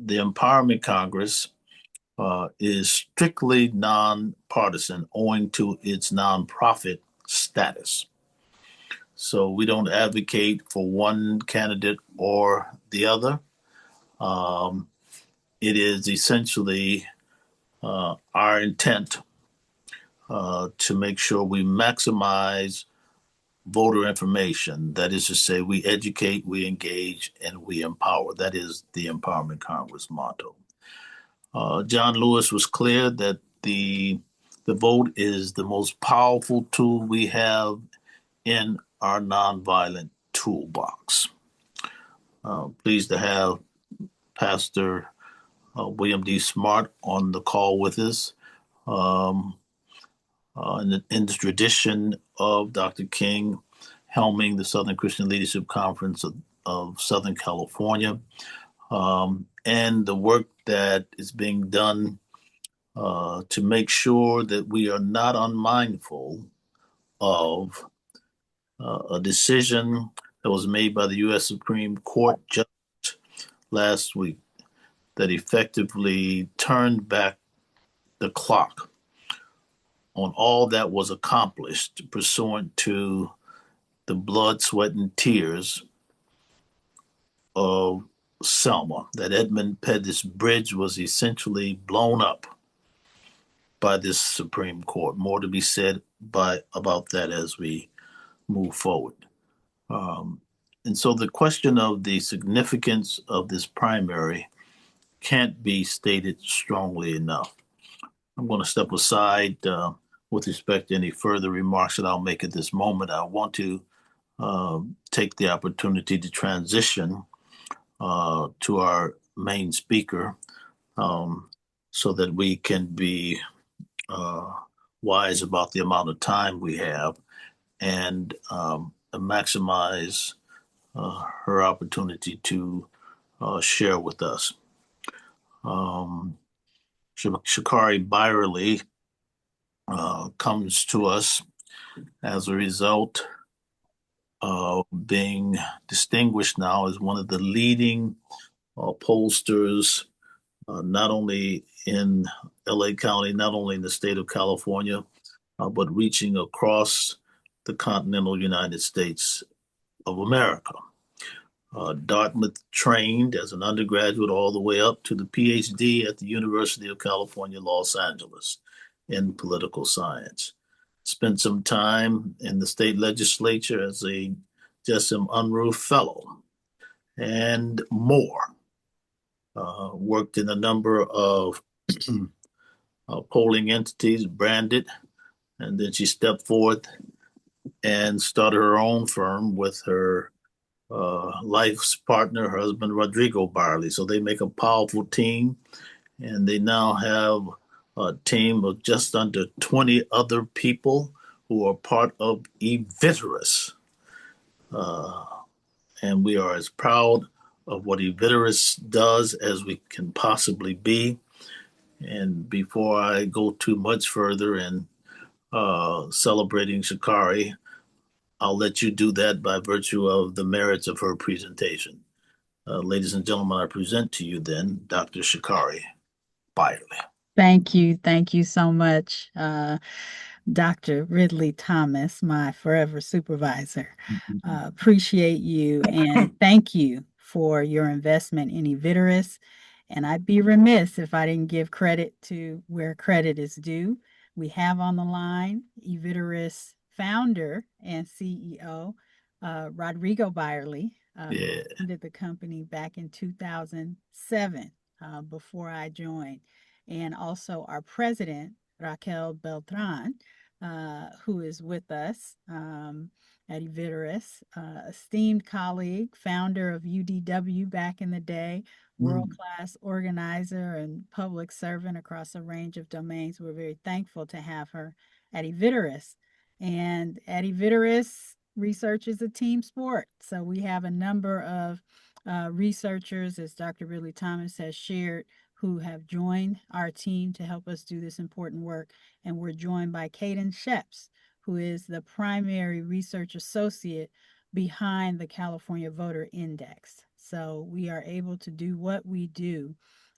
the Empowerment Congress is strictly nonpartisan owing to its nonprofit status. So we don't advocate for one candidate or the other. Um, it is essentially our intent to make sure we maximize voter information. That is to say, we educate, we engage, and we empower. That is the Empowerment Congress motto. John Lewis was clear that the vote is the most powerful tool we have in our nonviolent toolbox. Pleased to have Pastor William D. Smart on the call with us. Um, in the tradition of Dr. King helming the Southern Christian Leadership Conference of Southern California, and the work that is being done to make sure that we are not unmindful of a decision that was made by the U.S. Supreme Court just last week that effectively turned back the clock on all that was accomplished pursuant to the blood, sweat, and tears of Selma, that Edmund Pettus Bridge was essentially blown up by this Supreme Court. More to be said about that as we move forward. Um, and so the question of the significance of this primary can't be stated strongly enough. I'm going to step aside with respect to any further remarks that I'll make at this moment. I want to take the opportunity to transition to our main speaker so that we can be uh, wise about the amount of time we have and maximize her opportunity to share with us. Shakari Byerly comes to us as a result of being distinguished now as one of the leading pollsters, not only in LA County, not only in the state of California, but reaching across the continental United States of America. Dartmouth trained as an undergraduate all the way up to the PhD at the University of California, Los Angeles in political science. Spent some time in the state legislature as a Jessim Unruh Fellow and more. Worked in a number of polling entities, branded, and then she stepped forth and started her own firm with her life's partner, her husband, Rodrigo Byerly. So they make a powerful team, and they now have a team of just under 20 other people who are part of Eviterus. And we are as proud of what Eviterus does as we can possibly be. And before I go too much further in celebrating Shakari, I'll let you do that by virtue of the merits of her presentation. Ladies and gentlemen, I present to you then Dr. Shakari Byerly. Thank you. Thank you so much, Dr. Ridley Thomas, my forever supervisor. Appreciate you and thank you for your investment in Eviterus. And I'd be remiss if I didn't give credit to where credit is due. We have on the line Eviterus founder and CEO, Rodrigo Byerly, Yeah. who founded the company back in 2007 before I joined, and also our president, Raquel Beltran, who is with us at Eviterus, esteemed colleague, founder of UDW back in the day, world-class organizer and public servant across a range of domains. We're very thankful to have her at Eviterus. And at Eviterus, research is a team sport. So we have a number of researchers, as Dr. Ridley Thomas has shared, who have joined our team to help us do this important work. And we're joined by Caden Sheps, who is the primary research associate behind the California Voter Index. So we are able to do what we do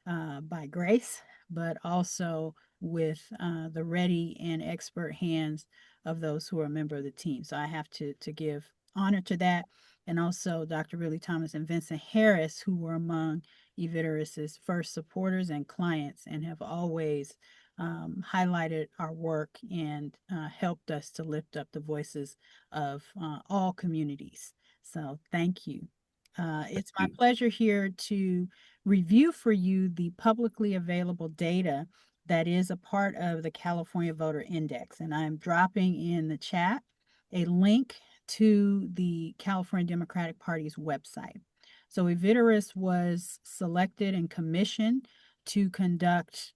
by grace, but also with the ready and expert hands of those who are a member of the team. So I have to give honor to that. And also Dr. Ridley Thomas and Vincent Harris, who were among Evideris's first supporters and clients and have always highlighted our work and helped us to lift up the voices of all communities. So thank you. It's my pleasure here to review for you the publicly available data that is a part of the California Voter Index. And I'm dropping in the chat a link to the California Democratic Party's website. So Evideris was selected and commissioned to conduct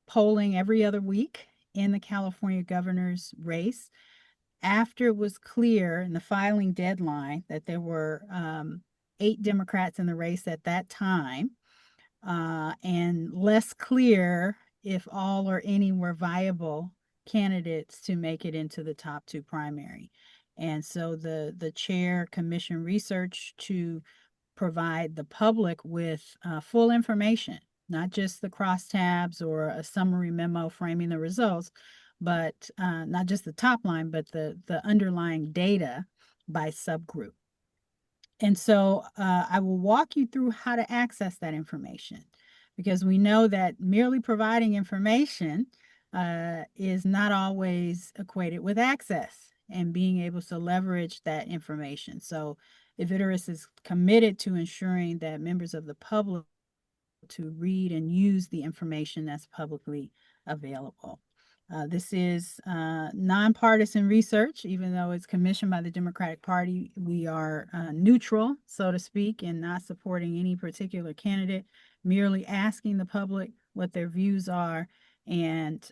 polling every other week in the California governor's race after it was clear in the filing deadline that there were 8 Democrats in the race at that time, and less clear if all or any were viable candidates to make it into the top 2 primary. And so the chair commissioned research to provide the public with full information, not just the crosstabs or a summary memo framing the results, but not just the top line, but the underlying data by subgroup. And so I will walk you through how to access that information, because we know that merely providing information is not always equated with access and being able to leverage that information. So Iviteris is committed to ensuring that members of the public to read and use the information that's publicly available. This is nonpartisan research, even though it's commissioned by the Democratic Party. We are neutral, so to speak, and not supporting any particular candidate, merely asking the public what their views are and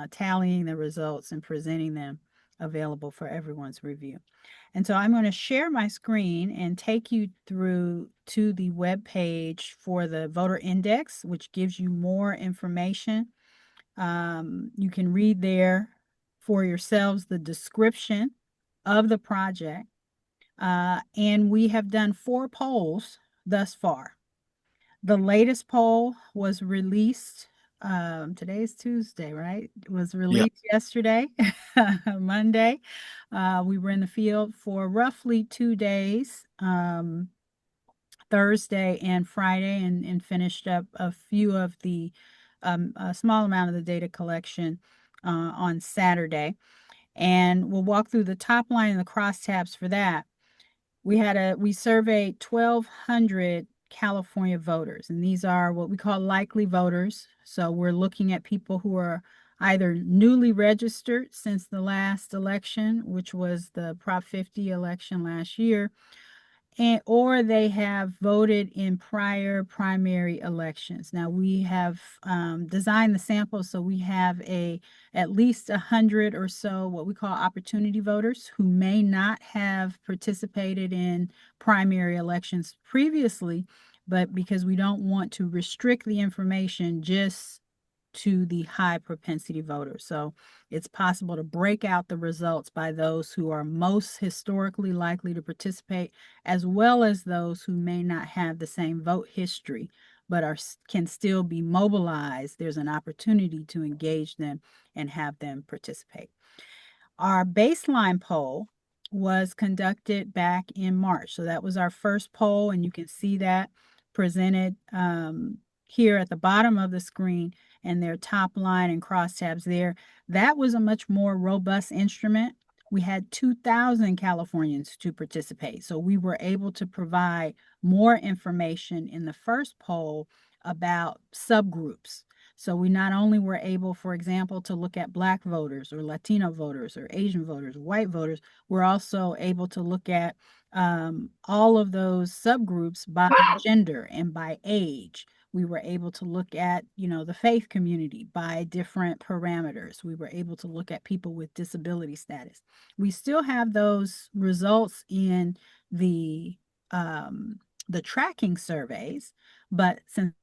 tallying the results and presenting them available for everyone's review. And so I'm going to share my screen and take you through to the web page for the voter index, which gives you more information. You can read there for yourselves the description of the project. And we have done 4 polls thus far. The latest poll was released. Today is Tuesday, right? It was Yeah. released yesterday, Monday. We were in the field for roughly 2 days, Thursday and Friday, and finished up a few of the a small amount of the data collection on Saturday. And we'll walk through the top line and the crosstabs for that. We surveyed 1,200 California voters, and these are what we call likely voters. So we're looking at people who are either newly registered since the last election, which was the Prop 50 election last year, or they have voted in prior primary elections. Now we have designed the sample so we have at least 100 or so what we call opportunity voters who may not have participated in primary elections previously, but because we don't want to restrict the information just to the high propensity voters. So it's possible to break out the results by those who are most historically likely to participate, as well as those who may not have the same vote history, but can still be mobilized. There's an opportunity to engage them and have them participate. Our baseline poll was conducted back in March. So that was our first poll, and you can see that presented here at the bottom of the screen, and their top line and crosstabs there. That was a much more robust instrument. We had 2,000 Californians to participate. So we were able to provide more information in the first poll about subgroups. So we not only were able, for example, to look at Black voters or Latino voters or Asian voters, white voters, we're also able to look at all of those subgroups by gender and by age. We were able to look at, the faith community by different parameters. We were able to look at people with disability status. We still have those results in the tracking surveys, but since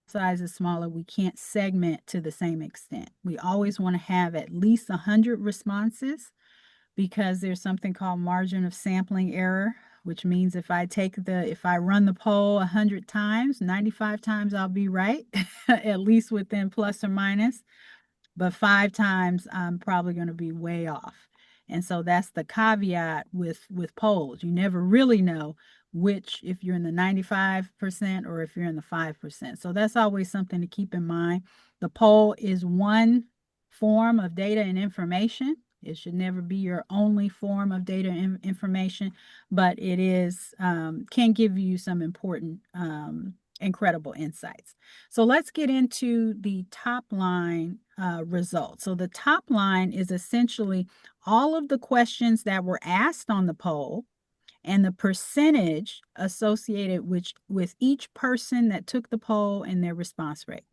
size is smaller, we can't segment to the same extent. We always want to have at least 100 responses because there's something called margin of sampling error which means if I run the poll 100 times, 95 times I'll be right, at least within plus or minus, but 5 times I'm probably going to be way off. And so that's the caveat with polls. You never really know which, if you're in the 95% or if you're in the 5%. So that's always something to keep in mind. The poll is one form of data and information. It should never be your only form of data and information, but it is can give you some important incredible insights. So let's get into the top line results. So the top line is essentially all of the questions that were asked on the poll and the percentage associated with each person that took the poll and their response rate.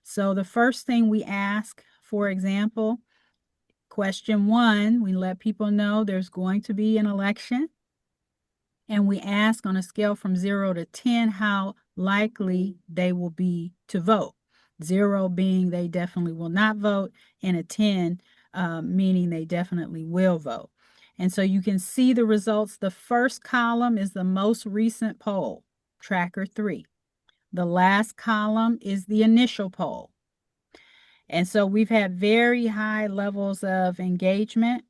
So the first thing we ask, for example, question 1, we let people know there's going to be an election. And we ask on a scale from 0 to 10 how likely they will be to vote. 0 being they definitely will not vote, and a 10 meaning they definitely will vote. And so you can see the results. The first column is the most recent poll, Tracker 3. The last column is the initial poll. And so we've had very high levels of engagement.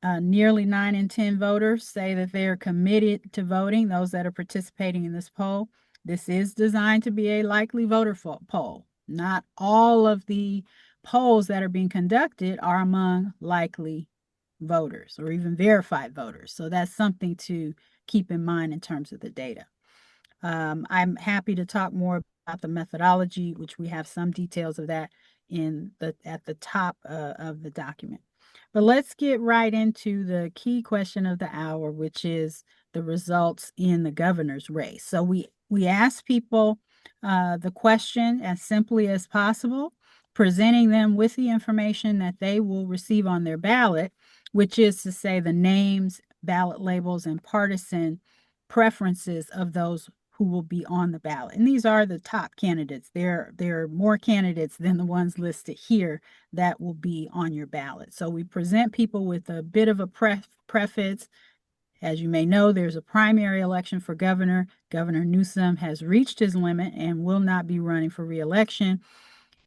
Nearly 9 in 10 voters say that they are committed to voting, those that are participating in this poll. This is designed to be a likely voter poll. Not all of the polls that are being conducted are among likely voters or even verified voters. So that's something to keep in mind in terms of the data. I'm happy to talk more about the methodology, which we have some details of that at the top of the document. But let's get right into the key question of the hour, which is the results in the governor's race. So we ask people the question as simply as possible, presenting them with the information that they will receive on their ballot, which is to say the names, ballot labels, and partisan preferences of those who will be on the ballot. And these are the top candidates. There are more candidates than the ones listed here that will be on your ballot. So we present people with a bit of a preface. As you may know, there's a primary election for governor. Governor Newsom has reached his limit and will not be running for re-election.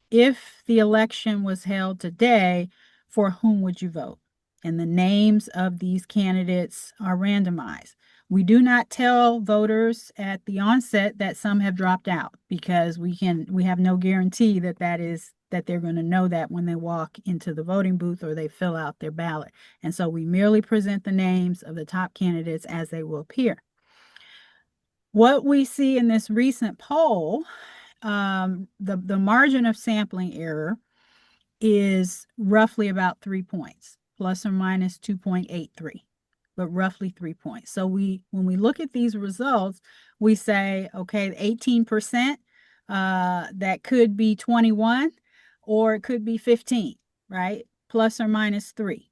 If the election was held today, for whom would you vote? And the names of these candidates are randomized. We do not tell voters at the onset that some have dropped out because we have no guarantee that they're going to know that when they walk into the voting booth or they fill out their ballot. And so we merely present the names of the top candidates as they will appear. What we see in this recent poll, the margin of sampling error is roughly about 3 points, plus or minus 2.83, but roughly 3 points. So when we look at these results, we say, okay, 18%, that could be 21 or it could be 15, right? Plus or minus 3,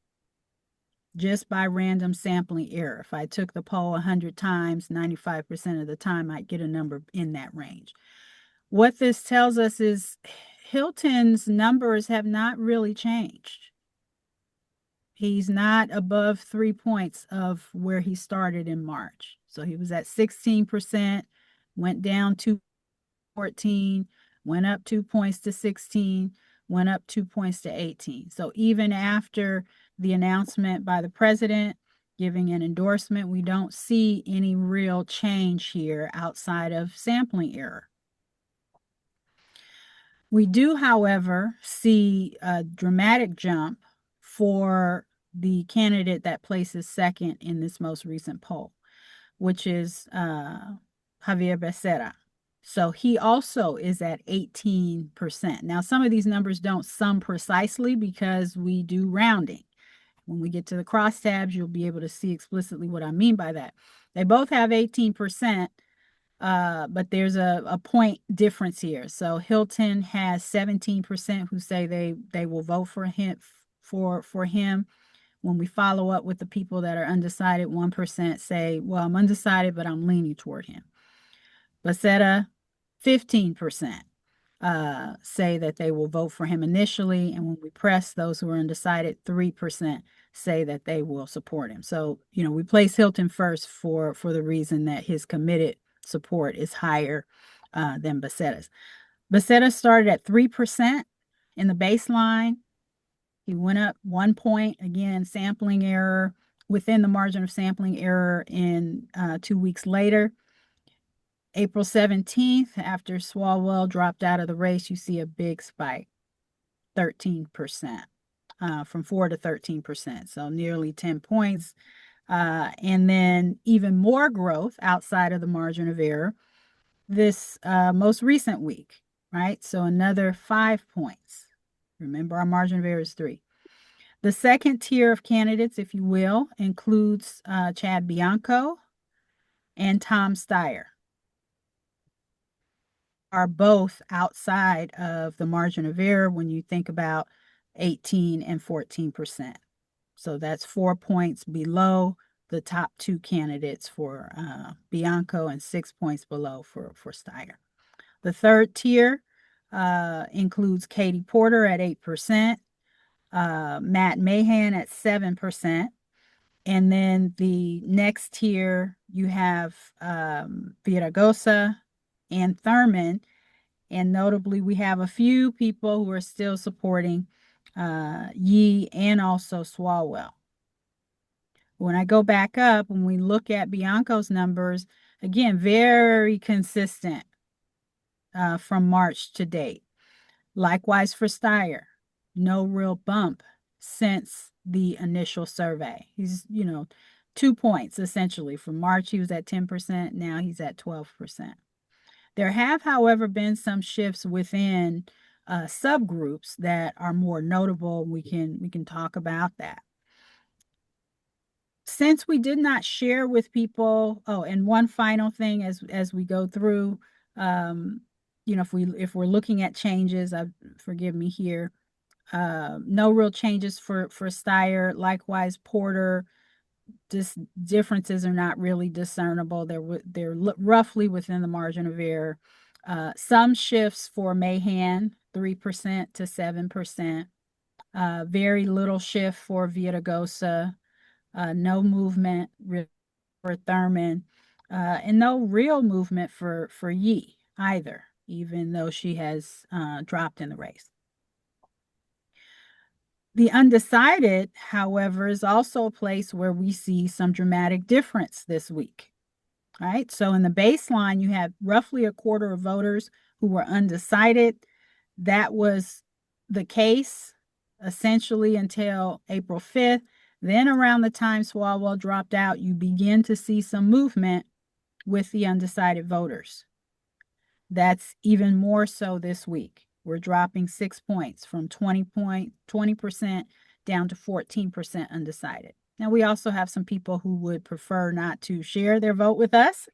just by random sampling error. If I took the poll 100 times, 95% of the time, I'd get a number in that range. What this tells us is Hilton's numbers have not really changed. He's not above 3 points of where he started in March. So he was at 16%, went down to 14, went up 2 points to 16, went up 2 points to 18. So even after the announcement by the president giving an endorsement, we don't see any real change here outside of sampling error. We do, however, see a dramatic jump for the candidate that places second in this most recent poll, which is Javier Becerra. So he also is at 18%. Now, some of these numbers don't sum precisely because we do rounding. When we get to the crosstabs, you'll be able to see explicitly what I mean by that. They both have 18%. But there's a point difference here. So Hilton has 17% who say they will vote for him. When we follow up with the people that are undecided, 1% say, well, I'm undecided, but I'm leaning toward him. Becerra, 15%. say that they will vote for him initially. And when we press those who are undecided, 3% say that they will support him. So, we place Hilton first for the reason that his committed support is higher than Becerra's. Becerra started at 3% in the baseline. He went up 1 point, again, sampling error within the margin of sampling error in 2 weeks later. April 17th, after Swalwell dropped out of the race, you see a big spike, 13%, from 4 to 13%, so nearly 10 points. And then even more growth outside of the margin of error this most recent week, right? So another 5 points. Remember, our margin of error is 3. The second tier of candidates, if you will, includes Chad Bianco and Tom Steyer. Are both outside of the margin of error when you think about 18 and 14%. So that's 4 points below the top two candidates for Bianco and 6 points below for Steyer. The third tier includes Katie Porter at 8%, Matt Mahan at 7%. And then the next tier, you have Viragosa and Thurman. And notably, we have a few people who are still supporting Yee and also Swalwell. When I go back up, when we look at Bianco's numbers, again, very consistent from March to date. Likewise for Steyer, no real bump since the initial survey. He's, 2 points essentially. From March, he was at 10%. Now he's at 12%. There have, however, been some shifts within subgroups that are more notable. We can talk about that. Since we did not share with people, and one final thing as we go through, if we're looking at changes, forgive me here, no real changes for Steyer. Likewise, Porter. Differences are not really discernible. They're roughly within the margin of error. Some shifts for Mahan, 3% to 7%. Very little shift for Viragosa. No movement for Thurman. And no real movement for Yee either, even though she has dropped in the race. The undecided, however, is also a place where we see some dramatic difference this week. All right. So in the baseline, you have roughly a quarter of voters who were undecided. That was the case essentially until April 5th. Then around the time Swalwell dropped out, you begin to see some movement with the undecided voters. That's even more so this week. We're dropping 6 points from 20% down to 14% undecided. Now, we also have some people who would prefer not to share their vote with us.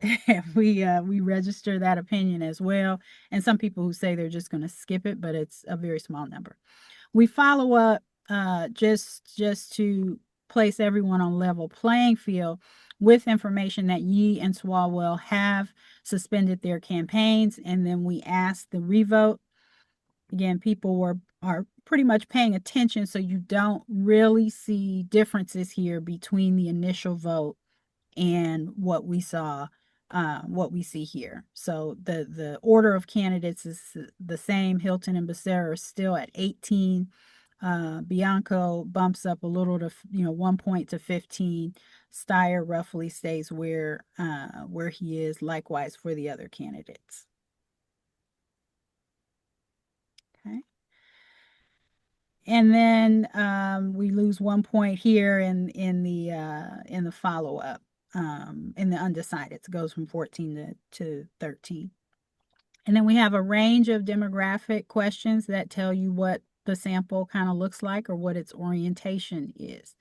we register that opinion as well. And some people who say they're just going to skip it, but it's a very small number. We follow up just to place everyone on level playing field with information that Yee and Swalwell have suspended their campaigns, and then we ask the revote. Again, people are pretty much paying attention, so you don't really see differences here between the initial vote and what we see here. So the order of candidates is the same. Hilton and Becerra are still at 18. Bianco bumps up a little to 1 point to 15. Steyer roughly stays where he is. Likewise for the other candidates. Okay. And then we lose 1 point here in the follow up. In the undecided, it goes from 14 to 13. And then we have a range of demographic questions that tell you what the sample kind of looks like or what its orientation is.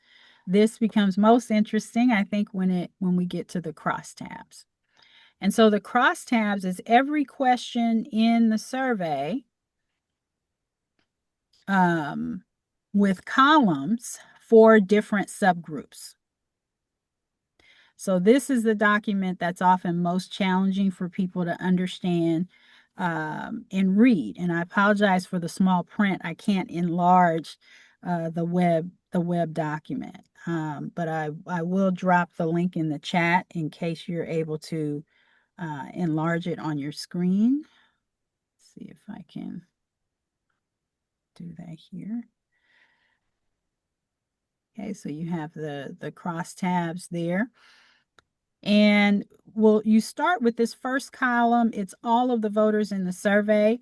This becomes most interesting, I think, when we get to the crosstabs. And so the crosstabs is every question in the survey with columns for different subgroups. So this is the document that's often most challenging for people to understand. and read. And I apologize for the small print. I can't enlarge the web document. But I will drop the link in the chat in case you're able to enlarge it on your screen. Let's see if I can do that here. Okay, so you have the cross tabs there. And you start with this first column. It's all of the voters in the survey,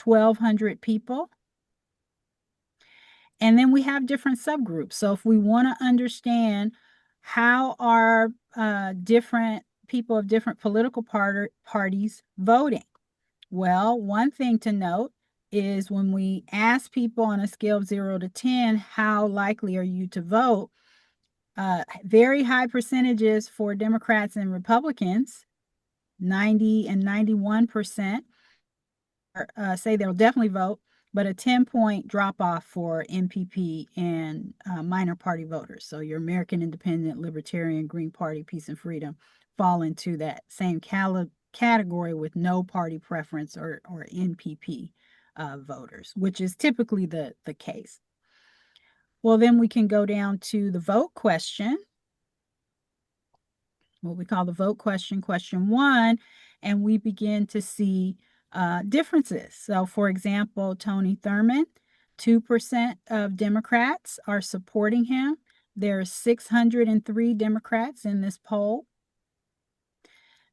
1,200 people. And then we have different subgroups. So if we want to understand how are different people of different political parties voting, well, one thing to note is when we ask people on a scale of 0 to 10, how likely are you to vote? Very high percentages for Democrats and Republicans, 90 and 91%, say they'll definitely vote, but a 10-point drop off for MPP and minor party voters. So your American Independent, Libertarian, Green Party, Peace and Freedom fall into that same category with no party preference or NPP voters, which is typically the case. Well, then we can go down to the vote question, what we call the vote question, question 1, and we begin to see differences. So, for example, Tony Thurmond, 2% of Democrats are supporting him. There are 603 Democrats in this poll.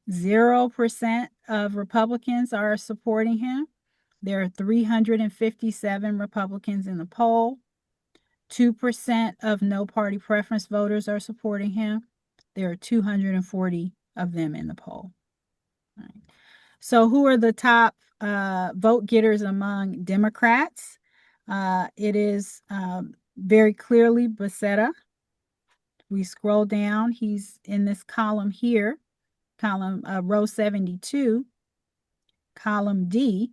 0% of Republicans are supporting him. There are 357 Republicans in the poll. 2% of no party preference voters are supporting him. There are 240 of them in the poll. All right. So who are the top vote getters among Democrats? It is very clearly Becerra. We scroll down. He's in this column here, row 72, column D.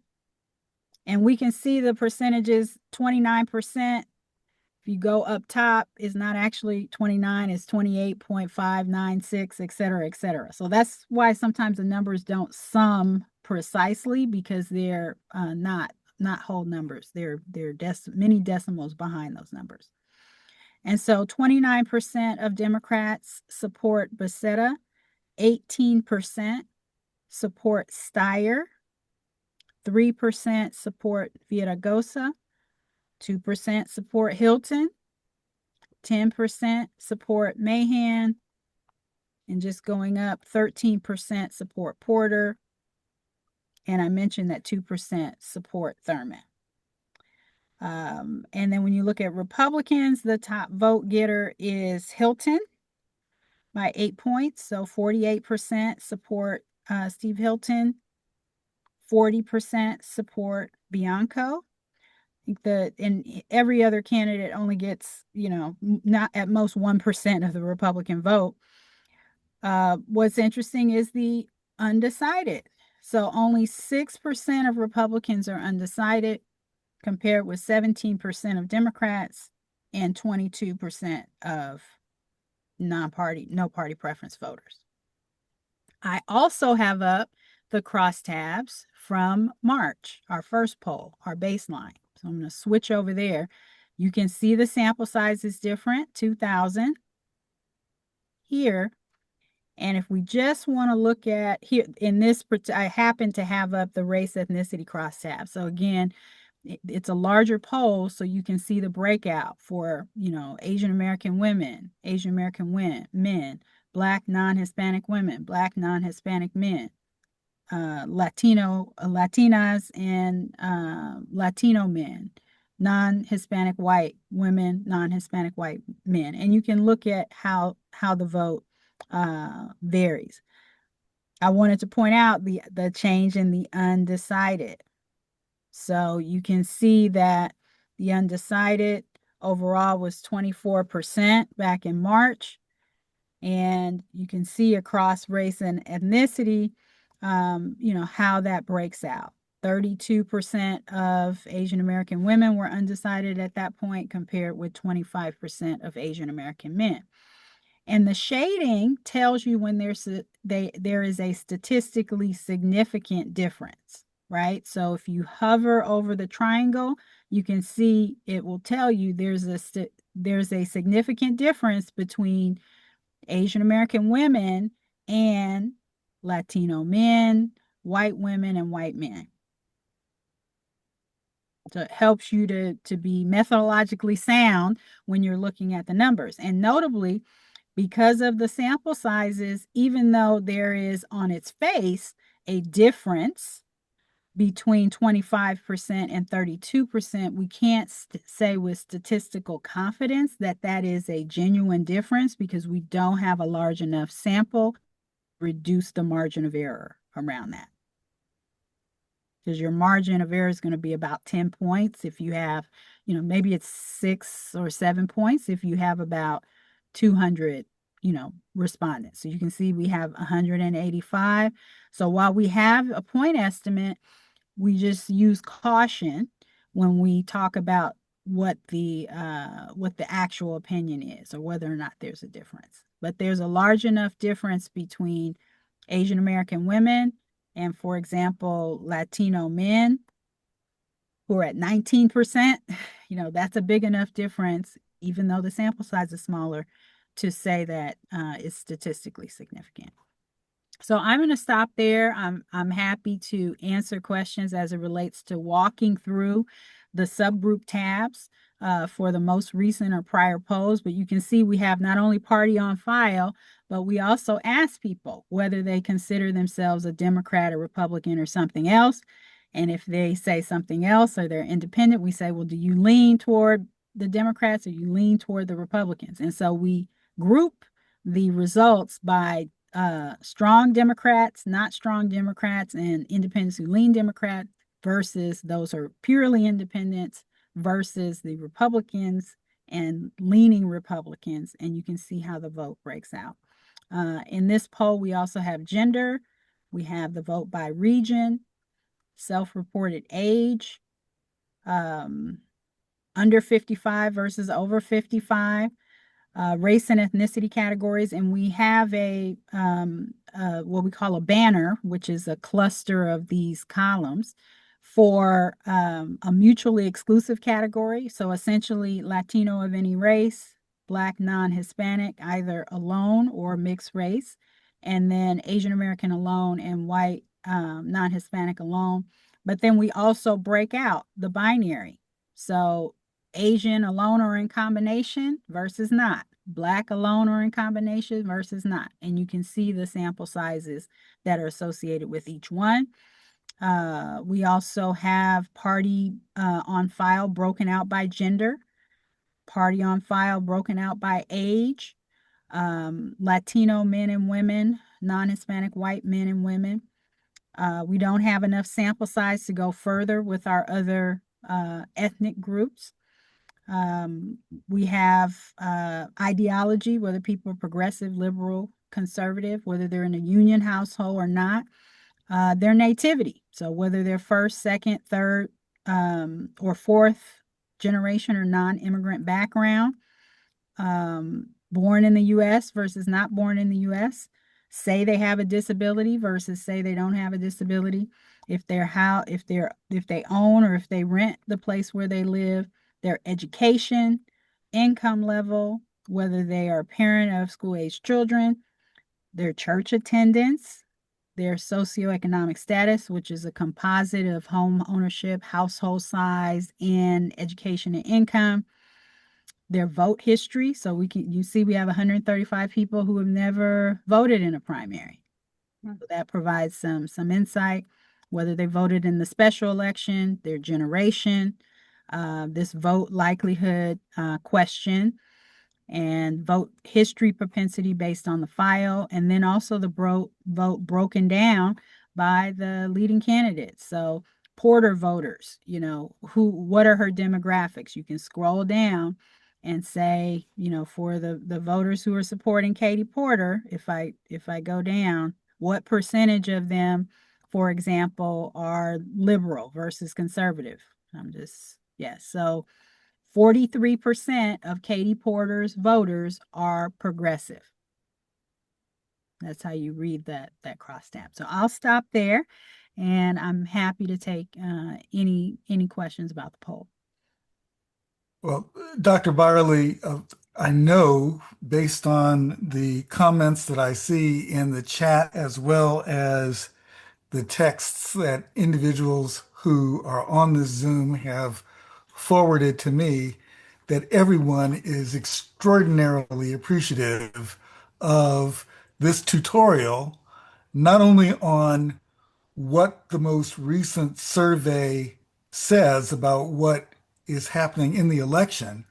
And we can see the percentages, 29%. If you go up top, it's not actually 29, it's 28.596, et cetera, et cetera. So that's why sometimes the numbers don't sum precisely, because they're not whole numbers. They're many decimals behind those numbers. And so 29% of Democrats support Becerra, 18% support Steyer, 3% support Villaraigosa, 2% support Hilton, 10% support Mahan, and just going up, 13% support Porter. And I mentioned that 2% support Thurmond. And then when you look at Republicans, the top vote getter is Hilton by 8 points. So 48% support Steve Hilton, 40% support Bianco. And every other candidate only gets, not at most 1% of the Republican vote. What's interesting is the undecided. So only 6% of Republicans are undecided, compared with 17% of Democrats and 22% of no party preference voters. I also have up the crosstabs from March, our first poll, our baseline. So I'm going to switch over there. You can see the sample size is different, 2,000 here. And if we just want to look at here in this, I happen to have up the race ethnicity crosstab. So again, it's a larger poll, so you can see the breakout for, Asian American women, Asian American men, Black non-Hispanic women, Black non-Hispanic men, Latinas and Latino men, non-Hispanic white women, non-Hispanic white men. And you can look at how the vote varies. I wanted to point out the change in the undecided. So you can see that the undecided overall was 24% back in March. And you can see across race and ethnicity, how that breaks out. 32% of Asian American women were undecided at that point, compared with 25% of Asian American men. And the shading tells you when there is a statistically significant difference. right? So if you hover over the triangle, you can see it will tell you there's a significant difference between Asian American women and Latino men, white women, and white men. So it helps you to be methodologically sound when you're looking at the numbers. And notably, because of the sample sizes, even though there is on its face a difference between 25% and 32%, we can't say with statistical confidence that that is a genuine difference because we don't have a large enough sample to reduce the margin of error around that. Because your margin of error is going to be about 10 points if you have, maybe it's 6 or 7 points if you have about 200, respondents. So you can see we have 185. So while we have a point estimate, we just use caution when we talk about what the actual opinion is or whether or not there's a difference. But there's a large enough difference between Asian American women and, for example, Latino men who are at 19%. That's a big enough difference, even though the sample size is smaller, to say that it's statistically significant. So I'm going to stop there. I'm happy to answer questions as it relates to walking through the subgroup tabs for the most recent or prior polls. But you can see we have not only party on file, but we also ask people whether they consider themselves a Democrat or Republican or something else. And if they say something else or they're independent, we say, well, do you lean toward the Democrats or you lean toward the Republicans? And so we group the results by strong Democrats, not strong Democrats, and independents who lean Democrat versus those who are purely independents versus the Republicans and leaning Republicans. And you can see how the vote breaks out. In this poll, we also have gender. We have the vote by region, self-reported age, under 55 versus over 55, race and ethnicity categories, and we have what we call a banner, which is a cluster of these columns for a mutually exclusive category. So essentially, Latino of any race, Black, non-Hispanic, either alone or mixed race, and then Asian American alone and white non-Hispanic alone. But then we also break out the binary. So Asian alone or in combination versus not. Black alone or in combination versus not. And you can see the sample sizes that are associated with each one. We also have party on file broken out by gender, party on file broken out by age, Latino men and women, non-Hispanic white men and women. We don't have enough sample size to go further with our other ethnic groups. We have ideology, whether people are progressive, liberal, conservative, whether they're in a union household or not, their nativity. So whether they're first, second, third, or fourth generation or non-immigrant background, born in the U.S. versus not born in the U.S., say they have a disability versus say they don't have a disability, if they own or if they rent the place where they live, their education, income level, whether they are a parent of school-age children, their church attendance, their socioeconomic status, which is a composite of home ownership, household size, and education and income, their vote history. So you see we have 135 people who have never voted in a primary. So that provides some insight, whether they voted in the special election, their generation, this vote likelihood question, and vote history propensity based on the file, and then also the vote broken down by the leading candidates. So Porter voters, what are her demographics? You can scroll down and say, for the voters who are supporting Katie Porter, if I go down, what percentage of them, for example, are liberal versus conservative? So 43% of Katie Porter's voters are progressive. That's how you read that crosstab. So I'll stop there and I'm happy to take any questions about the poll. Well, Dr. Byerly, I know based on the comments that I see in the chat as well as the texts that individuals who are on this Zoom have forwarded to me, that everyone is extraordinarily appreciative of this tutorial, not only on what the most recent survey says about what is happening in the election,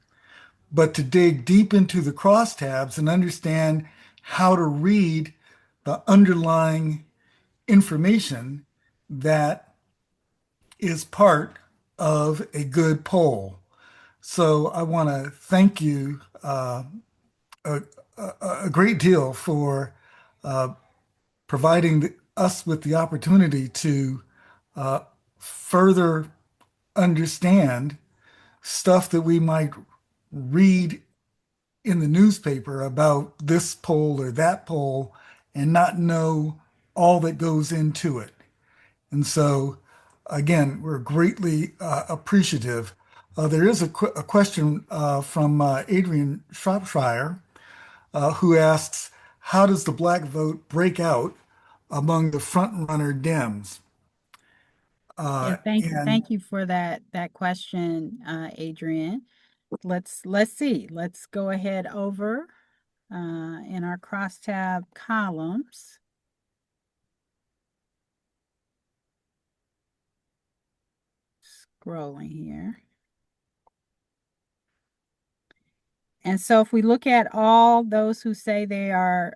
but to dig deep into the crosstabs and understand how to read the underlying information that is part of a good poll. So I want to thank you a, a great deal for providing us with the opportunity to further understand stuff that we might read in the newspaper about this poll or that poll and not know all that goes into it. And so, again, we're greatly appreciative. There is a question from Adrian Shropshire who asks, how does the black vote break out among the front-runner Dems? Yeah, And thank you for that question, Adrian. Let's see. Let's go ahead over in our crosstab columns. Scrolling here. And so if we look at all those who say they are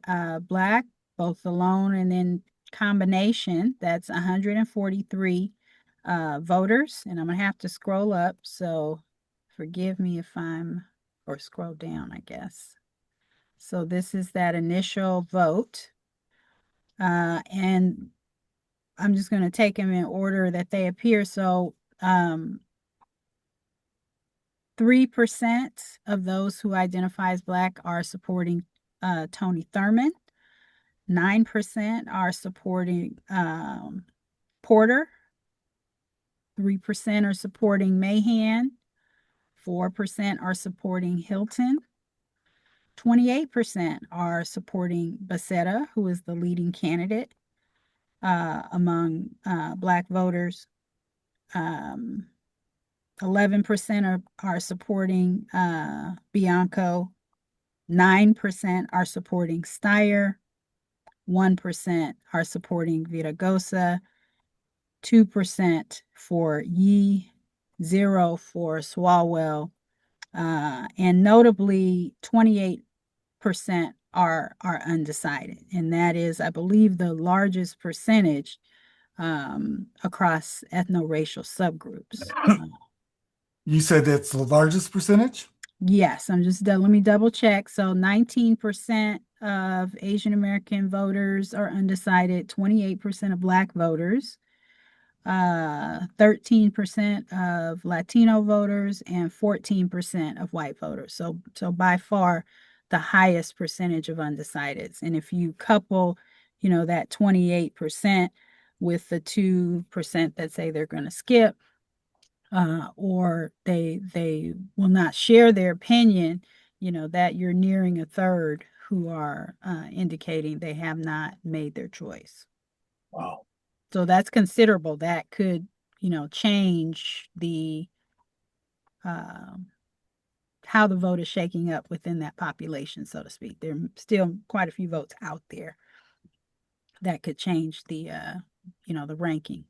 Black, both alone and in combination, that's 143 voters. And I'm going to have to scroll up. So forgive me if or scroll down, I guess. So this is that initial vote. And I'm just going to take them in order that they appear. So 3% of those who identify as Black are supporting Tony Thurmond. 9% are supporting Porter. 3% are supporting Mahan. 4% are supporting Hilton. 28% are supporting Becerra, who is the leading candidate among Black voters. 11% are supporting Bianco. 9% are supporting Steyer. 1% are supporting Viragosa. 2% for Yee. 0 for Swalwell. And notably, 28% are undecided. And that is, I believe, the largest percentage across ethno-racial subgroups. you said that's the largest percentage? Yes, let me double check. So 19% of Asian American voters are undecided, 28% of Black voters, 13% of Latino voters, and 14% of white voters. So by far the highest percentage of undecideds. And if you couple, that 28% with the 2% that say they're going to skip, or they will not share their opinion, that you're nearing a third who are indicating they have not made their choice. Wow. So that's considerable. That could, change the how the vote is shaking up within that population, so to speak. There are still quite a few votes out there that could change the the ranking.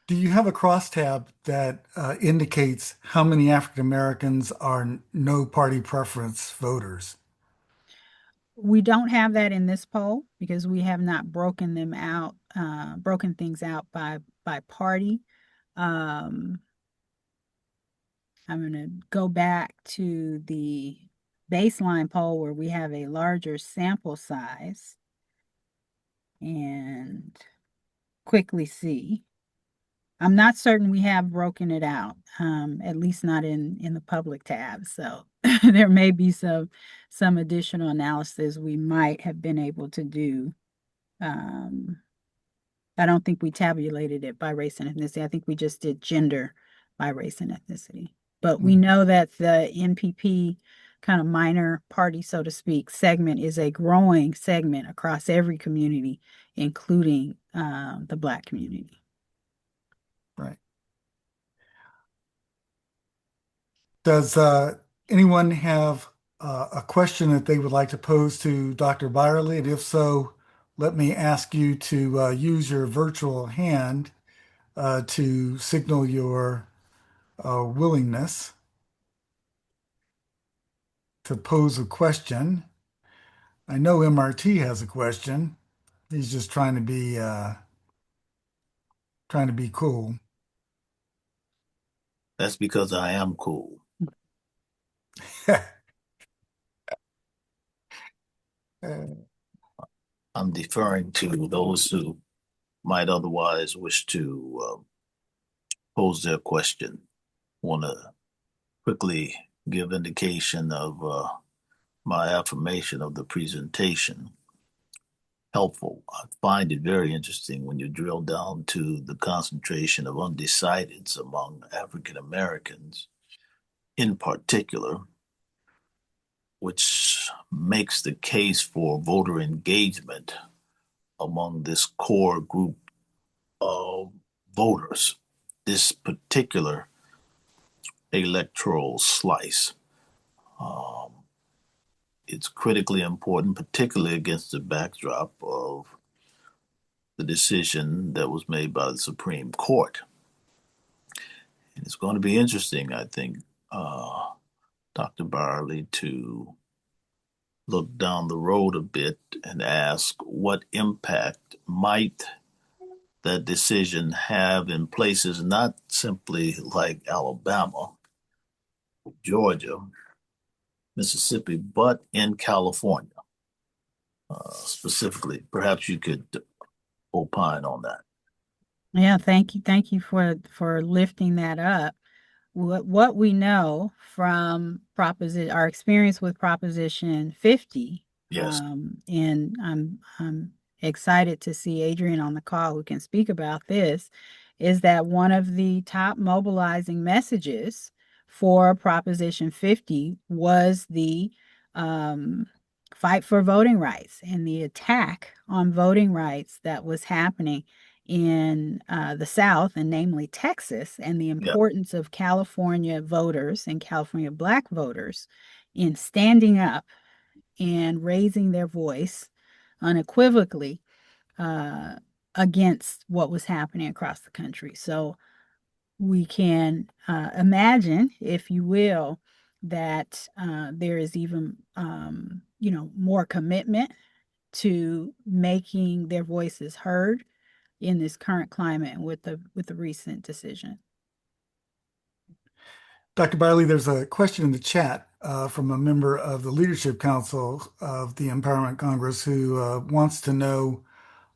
Do you have a crosstab that indicates how many African Americans are no party preference voters? We don't have that in this poll because we have not broken things out by party. I'm going to go back to the baseline poll where we have a larger sample size and quickly see. I'm not certain we have broken it out, at least not in the public tab. So there may be some additional analysis we might have been able to do I don't think we tabulated it by race and ethnicity. I think we just did gender by race and ethnicity. But we know that the NPP kind of minor party, so to speak, segment is a growing segment across every community, including the Black community. Right. Does anyone have a question that they would like to pose to Dr. Byerly? And if so, let me ask you to use your virtual hand to signal your willingness to pose a question. I know MRT has a question. He's just trying to be cool. That's because I am cool. I'm deferring to those who might otherwise wish to pose their question. Want to quickly give indication of my affirmation of the presentation. Helpful. I find it very interesting when you drill down to the concentration of undecideds among African Americans in particular, which makes the case for voter engagement among this core group of voters, this particular electoral slice. Um, it's critically important, particularly against the backdrop of the decision that was made by the Supreme Court. And it's going to be interesting, I think, Dr. Byerly, to look down the road a bit and ask what impact might that decision have in places not simply like Alabama, Georgia, Mississippi, but in California specifically. Perhaps you could opine on that. Yeah, thank you for lifting that up. What we know from proposition, our experience with Proposition 50, Yes. and I'm excited to see Adrian on the call who can speak about this, is that one of the top mobilizing messages for Proposition 50 was the um, fight for voting rights and the attack on voting rights that was happening in the South, and namely Texas, and the Yeah. importance of California voters and California Black voters in standing up and raising their voice unequivocally uh, against what was happening across the country. So we can imagine, if you will, that there is even more commitment to making their voices heard in this current climate with the recent decision. Dr. Byerly, there's a question in the chat from a member of the Leadership Council of the Empowerment Congress who wants to know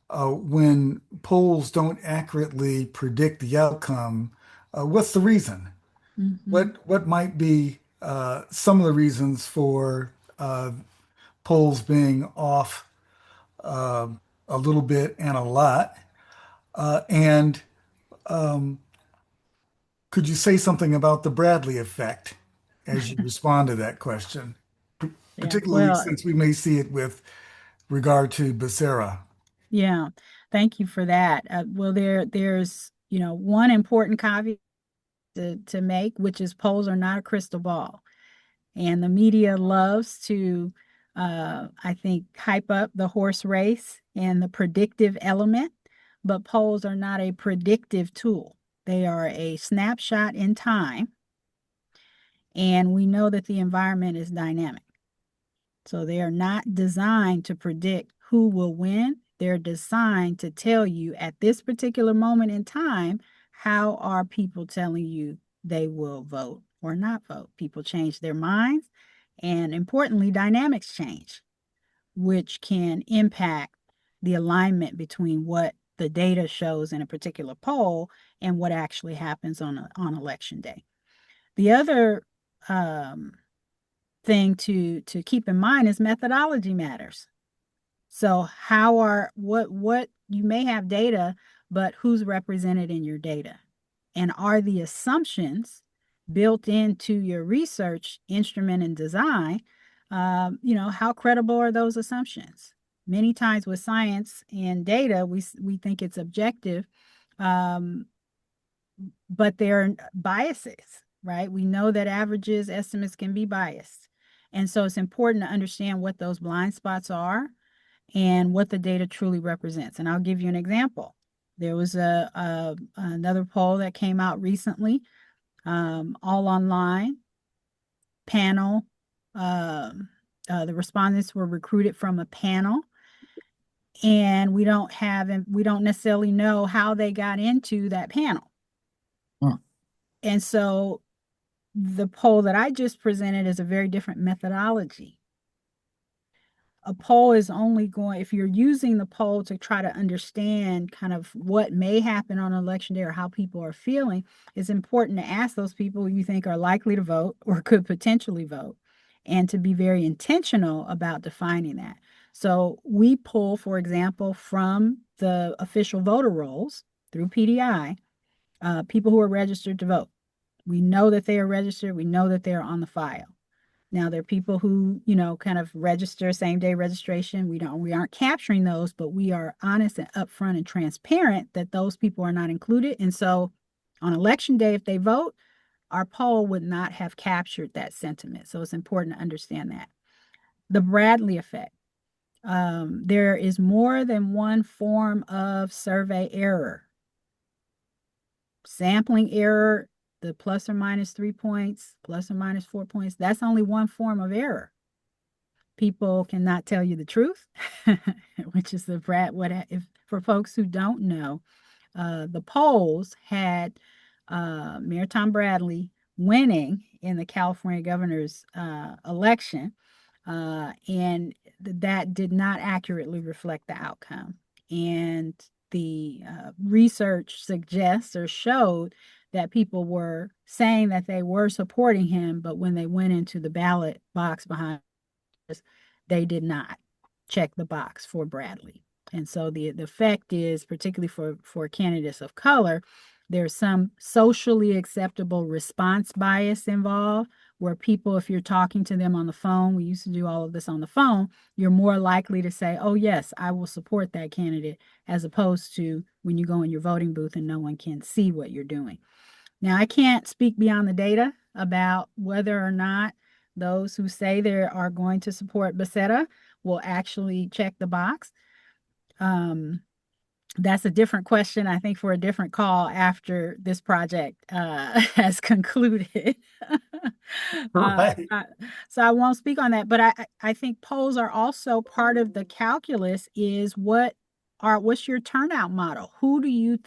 when polls don't accurately predict the outcome, what's the reason? Mm-hmm. What might be some of the reasons for polls being off a little bit and a lot? And could you say something about the Bradley effect as you respond to that question, Yeah, particularly well, since we may see it with regard to Becerra? yeah, thank you for that. Well, there's one important caveat to make, which is polls are not a crystal ball. And the media loves to, I think, hype up the horse race and the predictive element, but polls are not a predictive tool. They are a snapshot in time, and we know that the environment is dynamic. So they are not designed to predict who will win. They're designed to tell you at this particular moment in time, how are people telling you they will vote or not vote? People change their minds. And importantly, dynamics change, which can impact the alignment between what the data shows in a particular poll and what actually happens on election day. The other thing to keep in mind is methodology matters. So what you may have data, but who's represented in your data? And are the assumptions built into your research instrument and design, how credible are those assumptions? Many times with science and data, we think it's objective, um, but there are biases, right? We know that averages, estimates can be biased. And so it's important to understand what those blind spots are and what the data truly represents. And I'll give you an example. There was another poll that came out recently, all online panel. The respondents were recruited from a panel, and we don't necessarily know how they got into that panel. Hmm. And so the poll that I just presented is a very different methodology. A poll is only going, if you're using the poll to try to understand kind of what may happen on election day or how people are feeling, it's important to ask those people who you think are likely to vote or could potentially vote, and to be very intentional about defining that. So we pull, for example, from the official voter rolls through PDI, people who are registered to vote. We know that they are registered. We know that they are on the file. Now there are people who, kind of register same day registration. We aren't capturing those, but we are honest and upfront and transparent that those people are not included. And so on election day, if they vote, our poll would not have captured that sentiment. So it's important to understand that. The Bradley effect. There is more than one form of survey error. Sampling error, the plus or minus 3 points, plus or minus 4 points, that's only one form of error. People cannot tell you the truth, which is for folks who don't know, the polls had Mayor Tom Bradley winning in the California governor's election, and that did not accurately reflect the outcome. And the research suggests or showed that people were saying that they were supporting him, but when they went into the ballot box behind, they did not check the box for Bradley. And so the effect is, particularly for candidates of color, there's some socially acceptable response bias involved, where people, if you're talking to them on the phone, we used to do all of this on the phone, you're more likely to say, oh, yes, I will support that candidate, as opposed to when you go in your voting booth and no one can see what you're doing. Now, I can't speak beyond the data about whether or not those who say they are going to support Becerra will actually check the box. That's a different question, I think, for a different call after this project has concluded. Right. So I won't speak on that, but I think polls are also part of the calculus. Is what's your turnout model? Who are you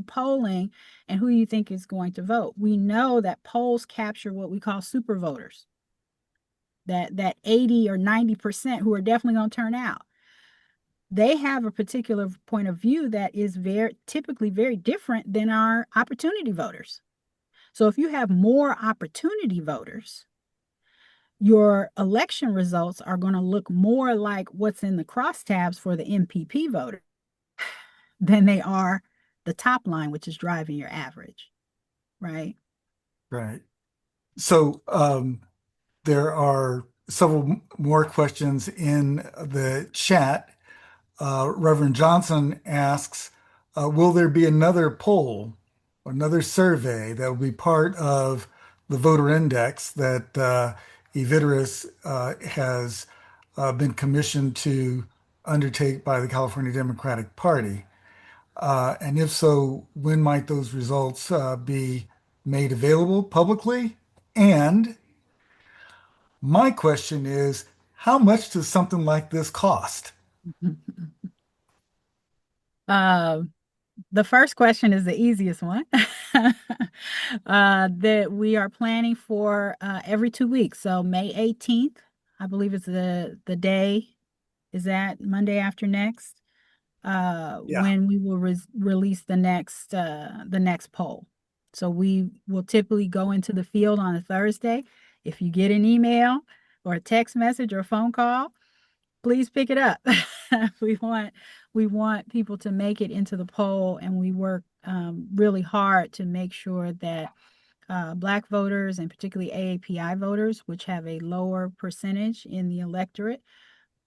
polling, and who you think is going to vote? We know that polls capture what we call super voters, that 80 or 90% who are definitely going to turn out. They have a particular point of view that is typically very different than our opportunity voters. So if you have more opportunity voters, your election results are going to look more like what's in the crosstabs for the MPP voter than they are the top line, which is driving your average, right? Right. So there are several more questions in the chat. Reverend Johnson asks, will there be another poll, another survey that will be part of the voter index that Evideris has been commissioned to undertake by the California Democratic Party? And if so, when might those results be made available publicly? And my question is, how much does something like this cost? uh, the first question is the easiest one. That we are planning for every 2 weeks. So May 18th, I believe it's the day, is that Monday after next, Yeah. when we will release the next poll. So we will typically go into the field on a Thursday. If you get an email or a text message or a phone call, please pick it up. we want we want people to make it into the poll, and we work really hard to make sure that Black voters, and particularly AAPI voters, which have a lower percentage in the electorate,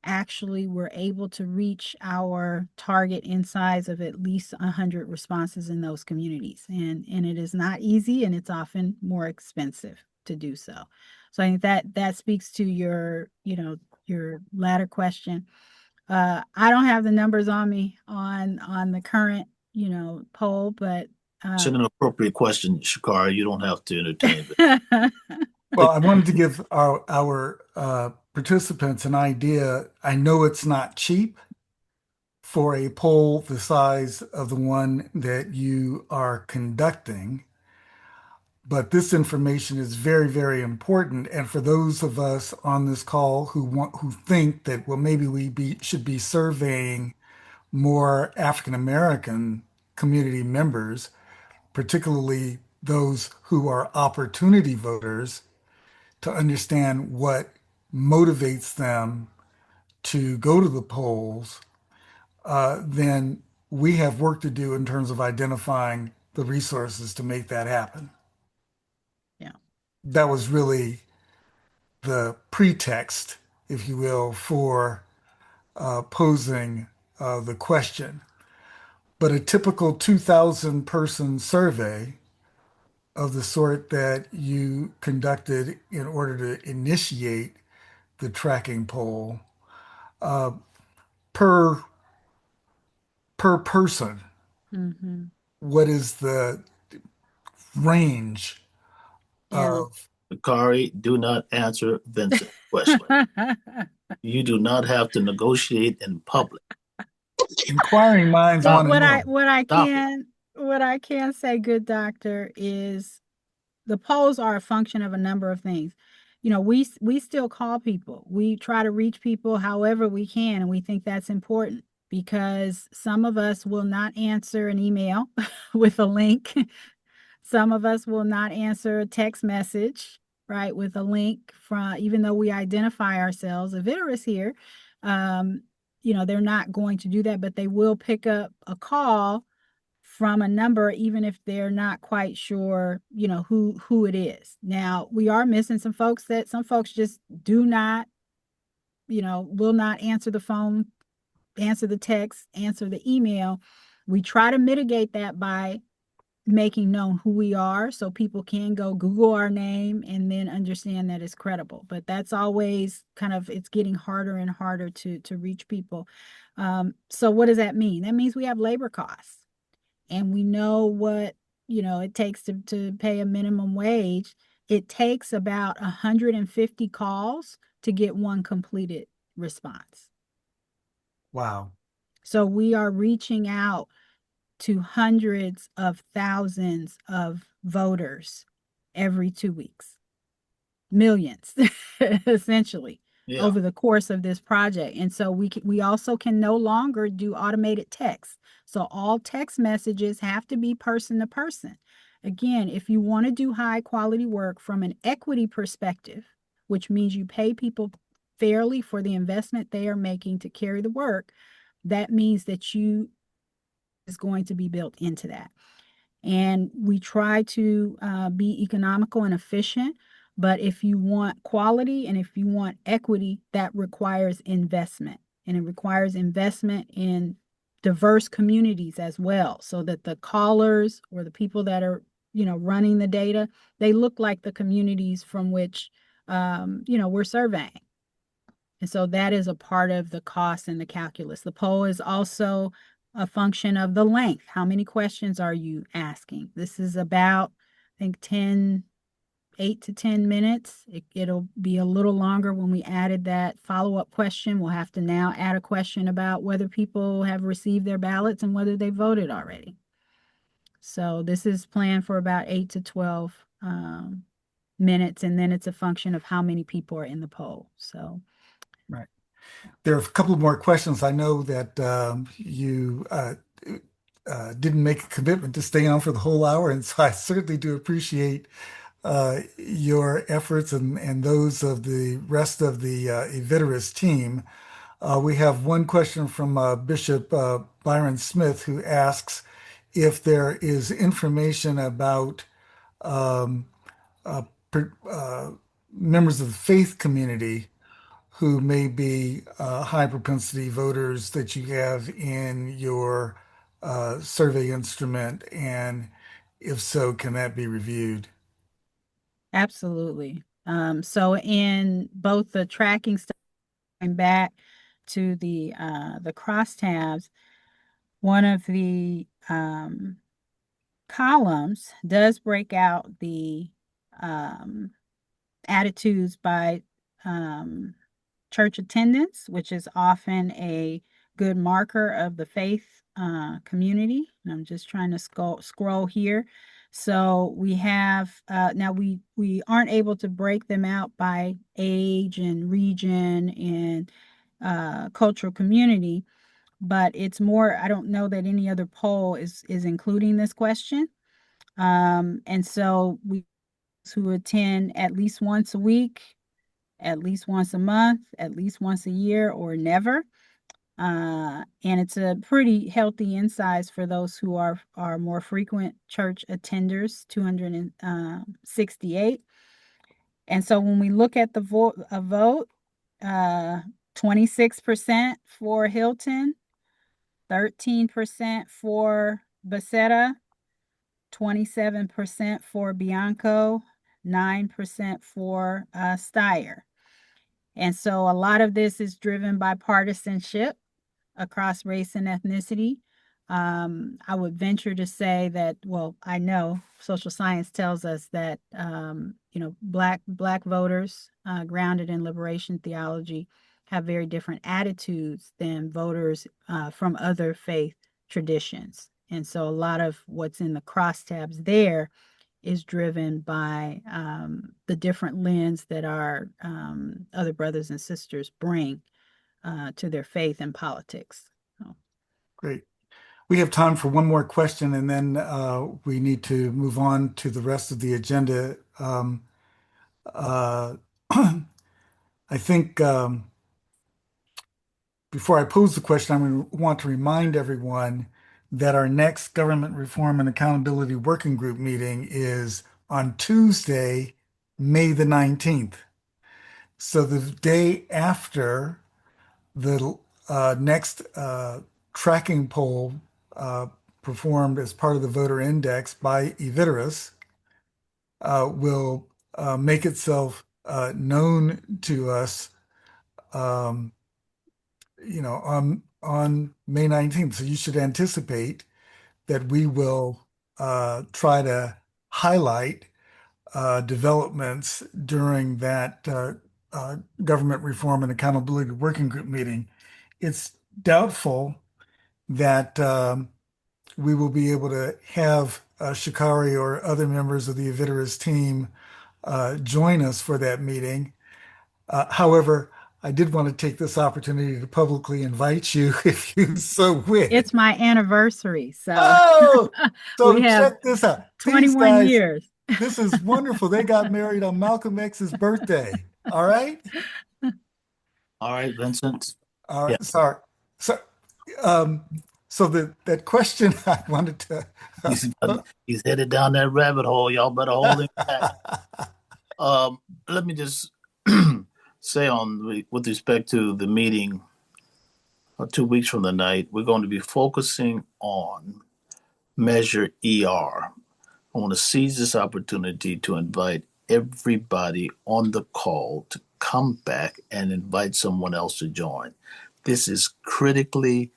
actually were able to reach our target in size of at least 100 responses in those communities. And it is not easy, and it's often more expensive to do so. So I think that speaks to your, your latter question. I don't have the numbers on me on the current, poll, but It's an appropriate question, Shakari. You don't have to entertain it. Well, I wanted to give our participants an idea. I know it's not cheap for a poll the size of the one that you are conducting, but this information is very, very important. And for those of us on this call who think that, well, maybe should be surveying more African American community members, particularly those who are opportunity voters, to understand what motivates them to go to the polls, then we have work to do in terms of identifying the resources to make that happen. yeah. That was really the pretext, if you will, for posing the question. But a typical 2,000 person survey of the sort that you conducted in order to initiate the tracking poll, uh, per per person, Mm-hmm. what is the range Yeah. of Shakari, do not answer Vincent's question. You do not have to negotiate in public. inquiring minds Well, want to Stop it. know? Stop it. what I can say, good doctor, is the polls are a function of a number of things. We still call people. We try to reach people however we can, and we think that's important because some of us will not answer an email with a link. Some of us will not answer a text message, right, with a link from, even though we identify ourselves, a Vitterist here. Um, they're not going to do that, but they will pick up a call from a number, even if they're not quite sure, who it is. Now, we are missing some folks just do not, will not answer the phone, answer the text, answer the email. We try to mitigate that by making known who we are so people can go Google our name and then understand that it's credible. But that's always it's getting harder and harder to reach people. So what does that mean? That means we have labor costs, and we know what it takes to pay a minimum wage. It takes about 150 calls to get one completed response. Wow. So we are reaching out to hundreds of thousands of voters every 2 weeks, millions, essentially, Yeah. over the course of this project. And so we also can no longer do automated text. So all text messages have to be person to person. Again, if you want to do high quality work from an equity perspective, which means you pay people fairly for the investment they are making to carry the work, that means that you is going to be built into that. And we try to be economical and efficient. But if you want quality and if you want equity, that requires investment. And it requires investment in diverse communities as well, so that the callers or the people that are, running the data, they look like the communities from which, we're surveying. And so that is a part of the cost and the calculus. The poll is also a function of the length. How many questions are you asking? This is about, I think, 8 to 10 minutes. It'll be a little longer when we added that follow-up question. We'll have to now add a question about whether people have received their ballots and whether they voted already. So this is planned for about 8 to 12 minutes, and then it's a function of how many people are in the poll. So Right. There are a couple more questions. I know that you didn't make a commitment to stay on for the whole hour, and so I certainly do appreciate your efforts and those of the rest of the Evitarist team. We have one question from Bishop Byron Smith, who asks if there is information about um, uh, members of the faith community who may be high propensity voters that you have in your survey instrument, and if so, can that be reviewed? Absolutely. So in both the tracking stuff and back to the crosstabs, one of the columns does break out the um, attitudes by um, church attendance, which is often a good marker of the faith community. And I'm just trying to scroll here. So we have now we aren't able to break them out by age and region and cultural community, but it's more. I don't know that any other poll is including this question. And so we who attend at least once a week, at least once a month, at least once a year, or never. And it's a pretty healthy in size for those who are more frequent church attenders, 268. And so when we look at the vote, uh, 26% for Hilton, 13% for Becerra, 27% for Bianco, 9% for Steyer. And so a lot of this is driven by partisanship across race and ethnicity. I would venture to say that, well, I know social science tells us that black voters grounded in liberation theology have very different attitudes than voters from other faith traditions. And so a lot of what's in the crosstabs there is driven by the different lens that our other brothers and sisters bring to their faith and politics. So, Great. We have time for one more question, and then we need to move on to the rest of the agenda. Uh, I think before I pose the question, I want to remind everyone that our next Government Reform and Accountability Working Group meeting is on Tuesday, May the 19th. So the day after the next tracking poll uh, performed as part of the voter index by Eviderus will make itself known to us, um, on May 19th. So you should anticipate that we will try to highlight developments during that Government Reform and Accountability Working Group meeting. It's doubtful that we will be able to have Shakari or other members of the Aviterus team join us for that meeting. However, I did want to take this opportunity to publicly invite you if you so wish. it's my anniversary. So Oh, so we have check this out. These 21 guys, years. this is wonderful. They got married on Malcolm X's birthday. All right. All right, Vincent. All Yeah, right. Sorry. So, um, so that question I wanted to. he's he's headed down that rabbit hole. Y'all better hold him back. Let me just say with respect to the meeting 2 weeks from the night, we're going to be focusing on Measure ER. I want to seize this opportunity to invite everybody on the call to come back and invite someone else to join. This is critically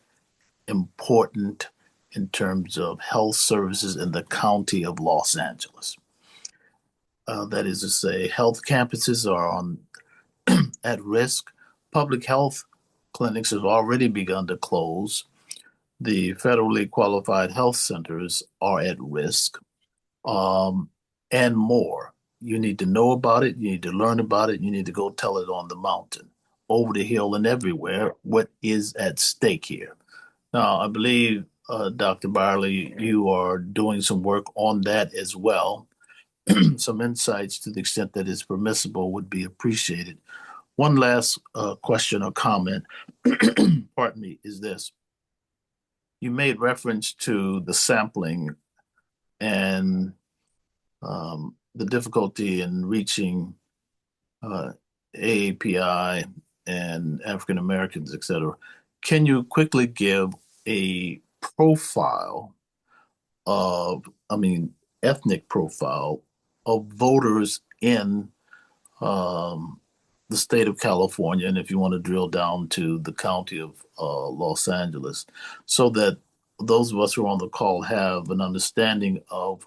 important in terms of health services in the county of Los Angeles. That is to say, health campuses are at risk. Public health clinics have already begun to close. The federally qualified health centers are at risk, um, and more. You need to know about it. You need to learn about it. You need to go tell it on the mountain, over the hill, and everywhere. What is at stake here? Now, I believe, Dr. Byerly, you are doing some work on that as well. Some insights to the extent that is permissible would be appreciated. One last question or comment, pardon me, is this. You made reference to the sampling and the difficulty in reaching AAPI and African Americans, et cetera. Can you quickly give a profile of, ethnic profile of voters in um, the state of California, and if you want to drill down to the county of Los Angeles, so that those of us who are on the call have an understanding of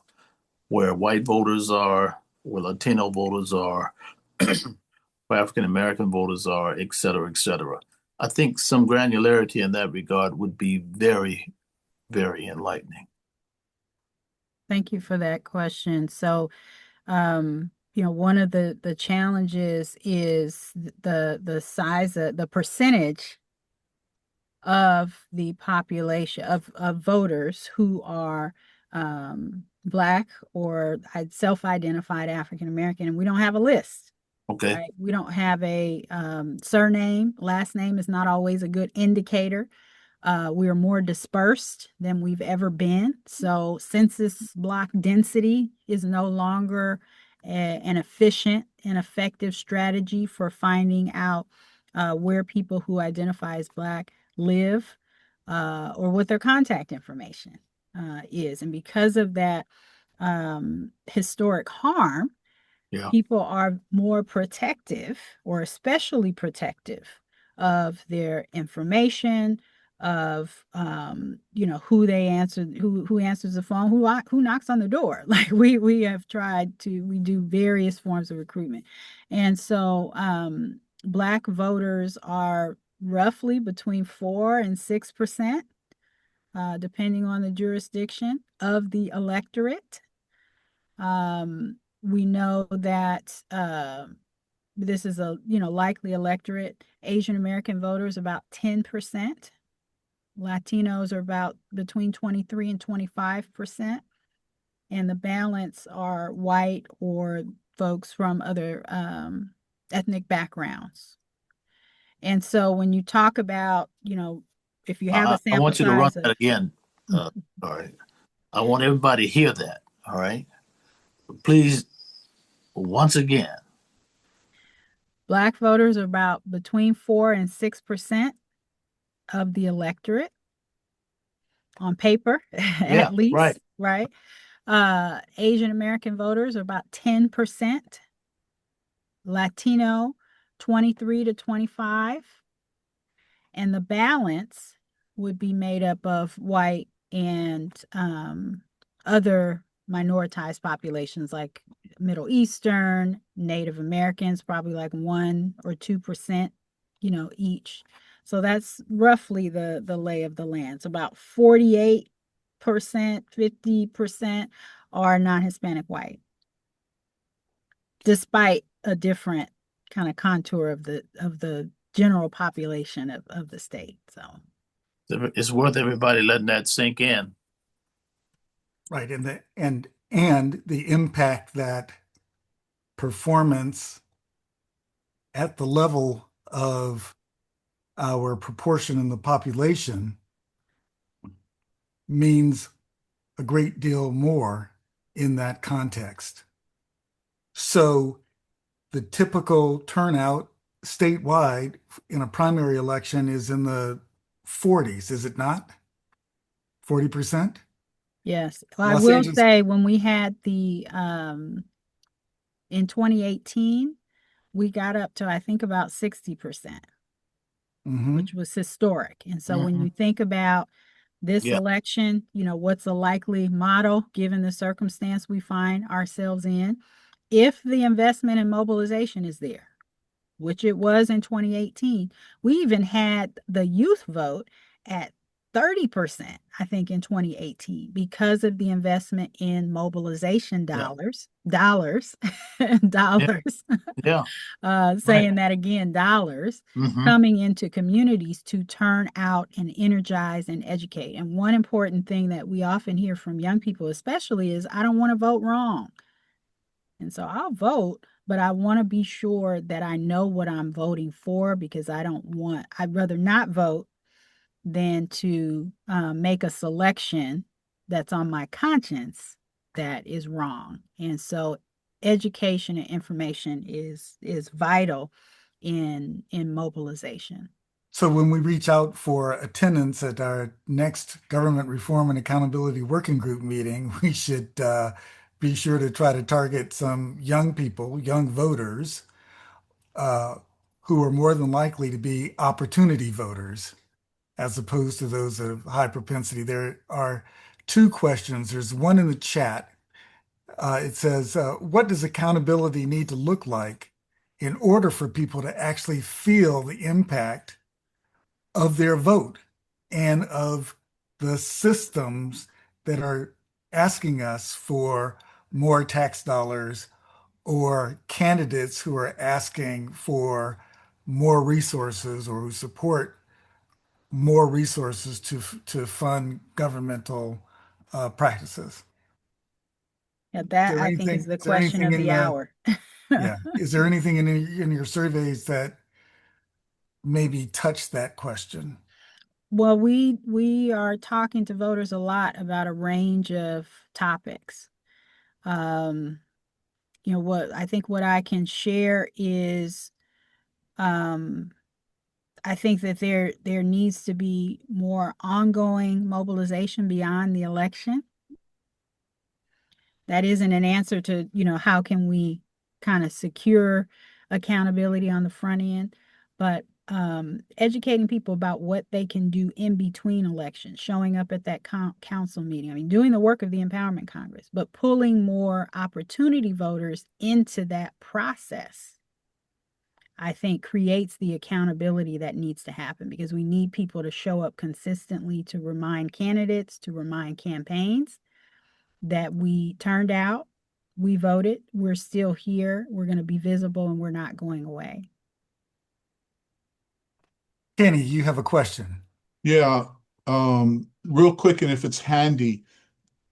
where white voters are, where Latino voters are, where African American voters are, et cetera, et cetera. I think some granularity in that regard would be very, very enlightening. Thank you for that question. So, one of the challenges is the size of the percentage of the population of voters who are Black or self-identified African American, and we don't have a list. Okay. Right? We don't have a surname. Last name is not always a good indicator. We are more dispersed than we've ever been. So census block density is no longer an efficient and effective strategy for finding out where people who identify as Black live or what their contact information is. And because of that historic harm, Yeah. people are more protective or especially protective of their information, of who they answer, who answers the phone, who knocks on the door. Like we have tried to, we do various forms of recruitment. And so Black voters are roughly between 4 and 6%, depending on the jurisdiction of the electorate. We know that this is a likely electorate. Asian American voters about 10%. Latinos are about between 23 and 25%. And the balance are white or folks from other ethnic backgrounds. And so when you talk about, if you have a I sample want you to run size of that again. All right. I want everybody to hear that. All right. Please, once again. Black voters are about between 4 and 6% of the electorate on paper, Yeah, at least, right? Asian American voters are about 10%, Latino 23 to 25, and the balance would be made up of white and other minoritized populations like Middle Eastern, Native Americans, probably like 1 or 2%, each. So that's roughly the lay of the land. It's about 48%, 50% are non-Hispanic white, despite a different kind of contour of the general population of the state. So it's worth everybody letting that sink in. Right, and the impact that performance at the level of our proportion in the population means a great deal more in that context. So the typical turnout statewide in a primary election is in the 40s, is it not? 40%? yes, well, I Los will Angeles. say when we had the in 2018, we got up to I think about 60%, Hmm. which was historic. And so when Mm-hmm. you think about this Yeah. election, what's a likely model given the circumstance we find ourselves in? If the investment and mobilization is there, which it was in 2018, we even had the youth vote at 30%, I think, in 2018 because of the investment in mobilization Yeah. dollars, Yeah. dollars, Yeah. Right. saying that again, dollars Mm-hmm. coming into communities to turn out and energize and educate. And one important thing that we often hear from young people, especially, is I don't want to vote wrong. And so I'll vote, but I want to be sure that I know what I'm voting for, because I'd rather not vote than to make a selection that's on my conscience that is wrong. And so education and information is vital in mobilization. So when we reach out for attendance at our next Government Reform and Accountability Working Group meeting, we should be sure to try to target some young people, young voters, uh, who are more than likely to be opportunity voters, as opposed to those of high propensity. There are two questions. There's one in the chat. It says, what does accountability need to look like in order for people to actually feel the impact of their vote and of the systems that are asking us for more tax dollars, or candidates who are asking for more resources or who support more resources to fund governmental practices? Yeah, Is that there I think is anything, the is there question anything of in the the, hour. yeah, is there anything in your surveys that maybe touch that question? Well, we are talking to voters a lot about a range of topics. Um, what I think what I can share is, um, I think that there needs to be more ongoing mobilization beyond the election. That isn't an answer to, how can we kind of secure accountability on the front end, but educating people about what they can do in between elections, showing up at that council meeting. I mean, doing the work of the Empowerment Congress, but pulling more opportunity voters into that process, I think creates the accountability that needs to happen, because we need people to show up consistently to remind candidates, to remind campaigns that we turned out, we voted, we're still here, we're going to be visible, and we're not going away. Kenny, you have a question. Yeah, real quick, and if it's handy,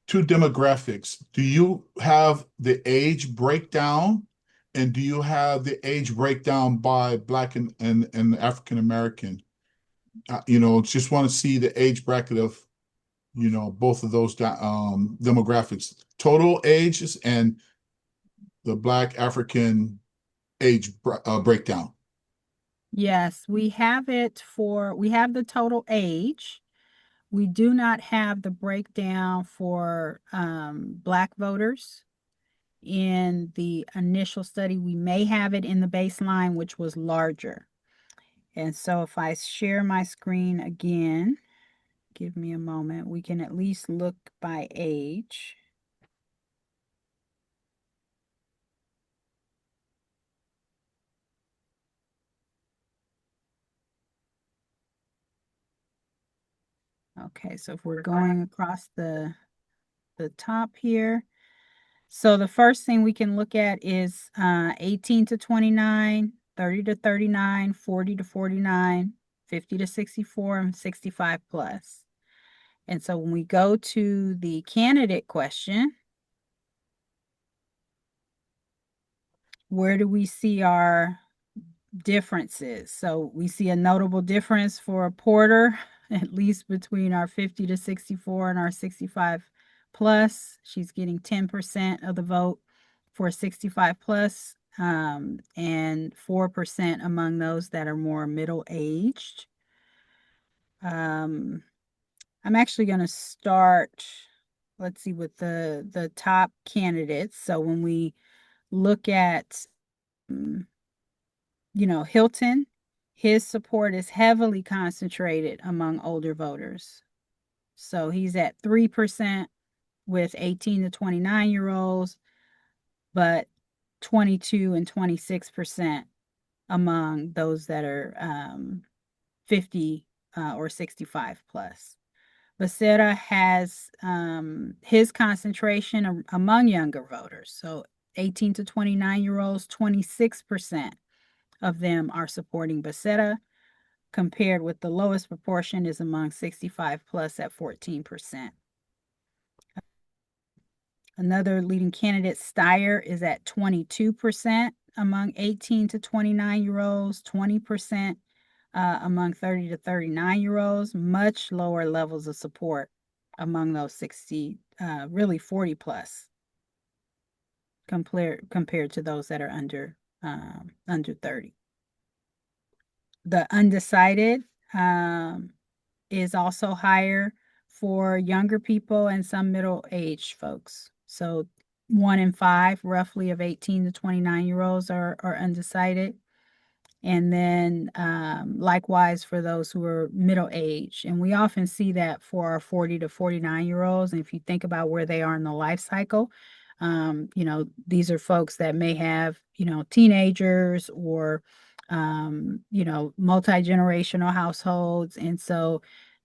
two demographics. Do you have the age breakdown, and do you have the age breakdown by Black and African American? Just want to see the age bracket of, both of those demographics, total ages and the Black African age breakdown. Yes, we have we have the total age. We do not have the breakdown for Black voters in the initial study. We may have it in the baseline, which was larger. And so if I share my screen again, give me a moment, we can at least look by age. Okay, so if we're going across the top here, so the first thing we can look at is 18 to 29, 30 to 39, 40 to 49, 50 to 64, and 65 plus. And so when we go to the candidate question, where do we see our differences? So we see a notable difference for Porter, at least between our 50 to 64 and our 65 plus. She's getting 10% of the vote for 65 plus, and 4% among those that are more middle aged. I'm actually going to start, let's see, with the top candidates. So when we look at Hilton, his support is heavily concentrated among older voters. So he's at 3% with 18 to 29-year-olds, but 22 and 26% among those that are 50 or 65 plus. Becerra has his concentration among younger voters. So 18 to 29-year-olds, 26% of them are supporting Becerra, compared with the lowest proportion is among 65 plus at 14%. Another leading candidate, Steyer, is at 22% among 18 to 29-year-olds, 20% among 30 to 39-year-olds, much lower levels of support among those 60, really 40 plus, compared to those that are under 30. The undecided is also higher for younger people and some middle-aged folks. So 1 in 5, roughly, of 18 to 29-year-olds are undecided. And then likewise for those who are middle-aged. And we often see that for our 40 to 49-year-olds. And if you think about where they are in the life cycle, these are folks that may have, teenagers or, multi-generational households. And so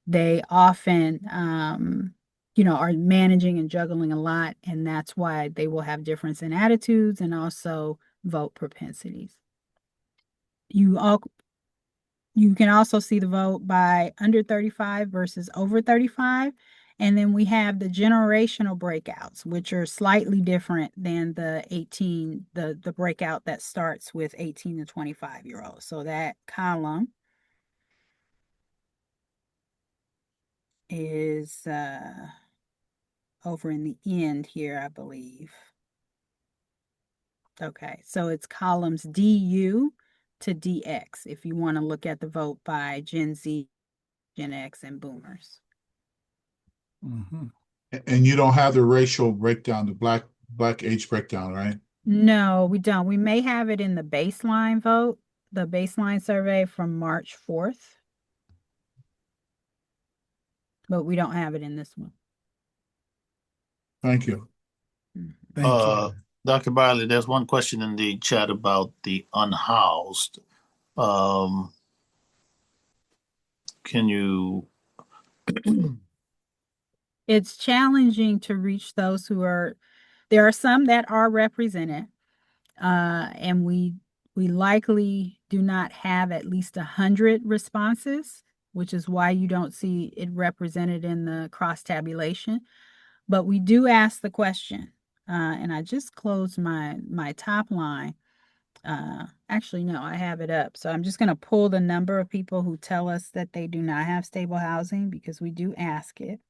they often, are managing and juggling a lot. And that's why they will have difference in attitudes and also vote propensities. You can also see the vote by under 35 versus over 35. And then we have the generational breakouts, which are slightly different than the breakout that starts with 18 to 25-year-olds. So that column is over in the end here, I believe. Okay, so it's columns DU to DX if you want to look at the vote by Gen Z, Gen X, and Boomers. Mm-hmm. And you don't have the racial breakdown, the black age breakdown, right? No, we don't. We may have it in the baseline vote, the baseline survey from March 4th, but we don't have it in this one. Thank you. Thank you. Dr. Byerly, there's one question in the chat about the unhoused. Can you? It's challenging to reach those who are, there are some that are represented, and we likely do not have at least 100 responses, which is why you don't see it represented in the cross tabulation. But we do ask the question, and I just closed my top line. Actually, no, I have it up. So I'm just going to pull the number of people who tell us that they do not have stable housing, because we do ask it.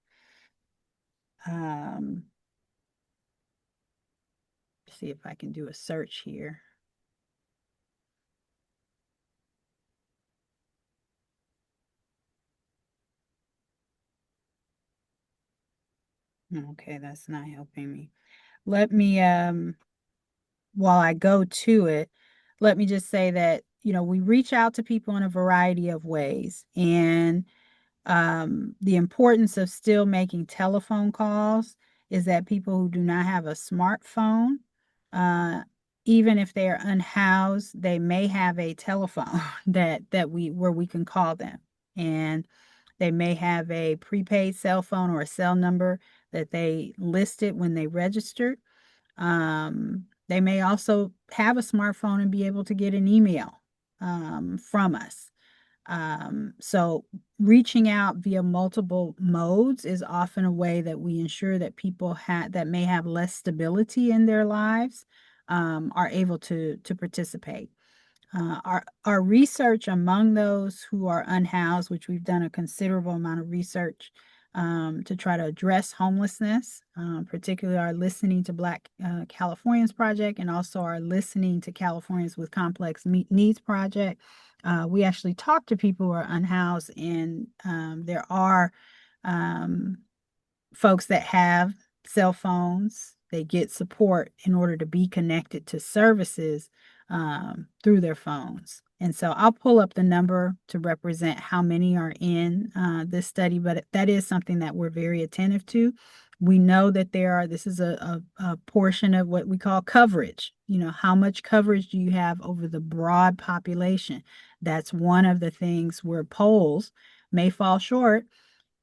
See if I can do a search here. Okay, that's not helping me. Let me, while I go to it, let me just say that, we reach out to people in a variety of ways. And the importance of still making telephone calls is that people who do not have a smartphone, even if they are unhoused, they may have a telephone where we can call them. And they may have a prepaid cell phone or a cell number that they listed when they registered. They may also have a smartphone and be able to get an email from us. So reaching out via multiple modes is often a way that we ensure that people that may have less stability in their lives are able to participate. Our research among those who are unhoused, which we've done a considerable amount of research to try to address homelessness, particularly our Listening to Black Californians project, and also our Listening to Californians with Complex Needs project. We actually talk to people who are unhoused, and there are folks that have cell phones. They get support in order to be connected to services through their phones. And so I'll pull up the number to represent how many are in this study, but that is something that we're very attentive to. We know that this is a portion of what we call coverage. How much coverage do you have over the broad population? That's one of the things where polls may fall short.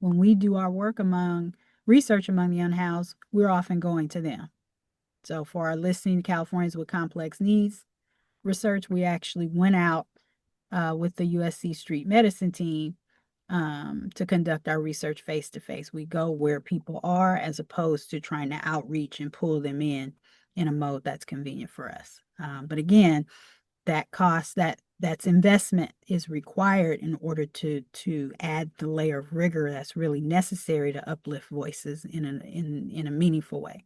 When we do our work research among the unhoused, we're often going to them. So for our Listening to Californians with Complex Needs research, we actually went out with the USC Street Medicine team to conduct our research face to face. We go where people are, as opposed to trying to outreach and pull them in in a mode that's convenient for us. But again, that cost, that's investment is required in order to add the layer of rigor that's really necessary to uplift voices in a meaningful way.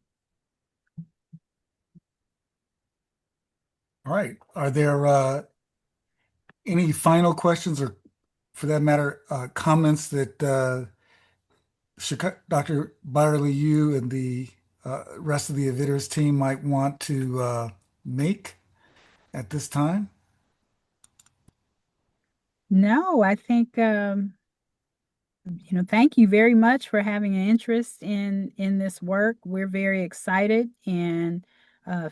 All right. Are there any final questions or, for that matter, comments that Dr. Byerly, you and the rest of the Avitters team might want to make at this time? No, I think thank you very much for having an interest in this work. We're very excited and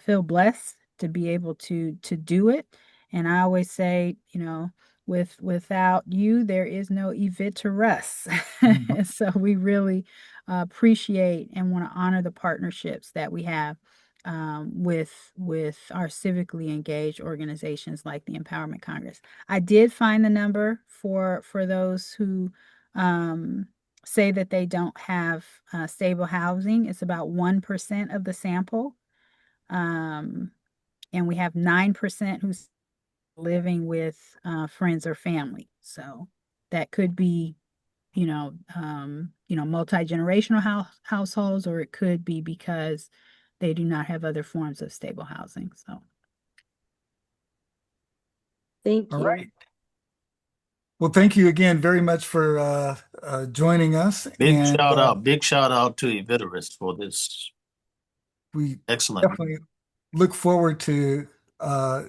feel blessed to be able to do it. And I always say, without you, there is no Evitterus. Mhm. So we really appreciate and want to honor the partnerships that we have with our civically engaged organizations like the Empowerment Congress. I did find the number for those who um, say that they don't have stable housing. It's about 1% of the sample. Um, and we have 9% who's living with friends or family. So that could be, multi-generational households, or it could be because they do not have other forms of stable housing. So Thank All you. right. Well, thank you again very much for joining us. And Big shout out to Evitterist for this we excellent. definitely look forward to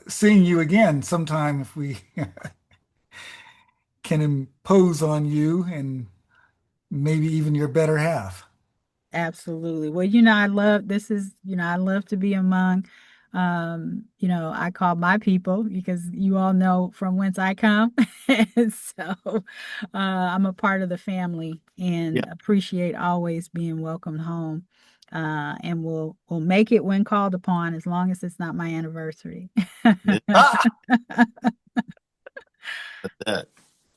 seeing you again sometime if we can impose on you and maybe even your better half. absolutely. Well, I love to be among, I call my people because you all know from whence I come. And so I'm a part of the family and Yeah. appreciate always being welcomed home. And we'll make it when called upon as long as it's not my anniversary. Ah, that.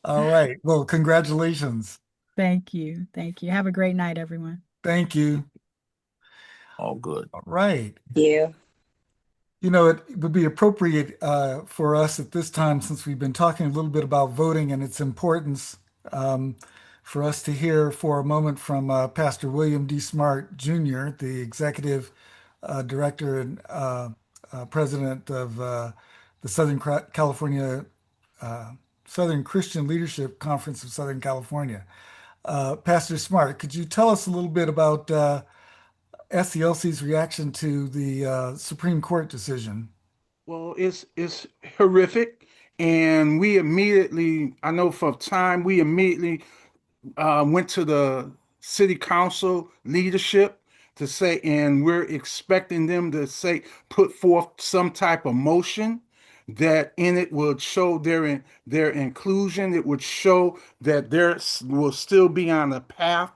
All right. Well, congratulations. Thank you. Thank you. Have a great night, everyone. Thank you. All good. All right. Thank you. It would be appropriate for us at this time, since we've been talking a little bit about voting and its importance, um, for us to hear for a moment from Pastor William D. Smart Jr., the executive director and president of the California Southern Christian Leadership Conference of Southern California. Pastor Smart, could you tell us a little bit about SCLC's reaction to the Supreme Court decision? Well, it's horrific, and we immediately, I know for time, we immediately went to the city council leadership to say, and we're expecting them to say, put forth some type of motion that in it would show their inclusion. It would show that there will still be on a path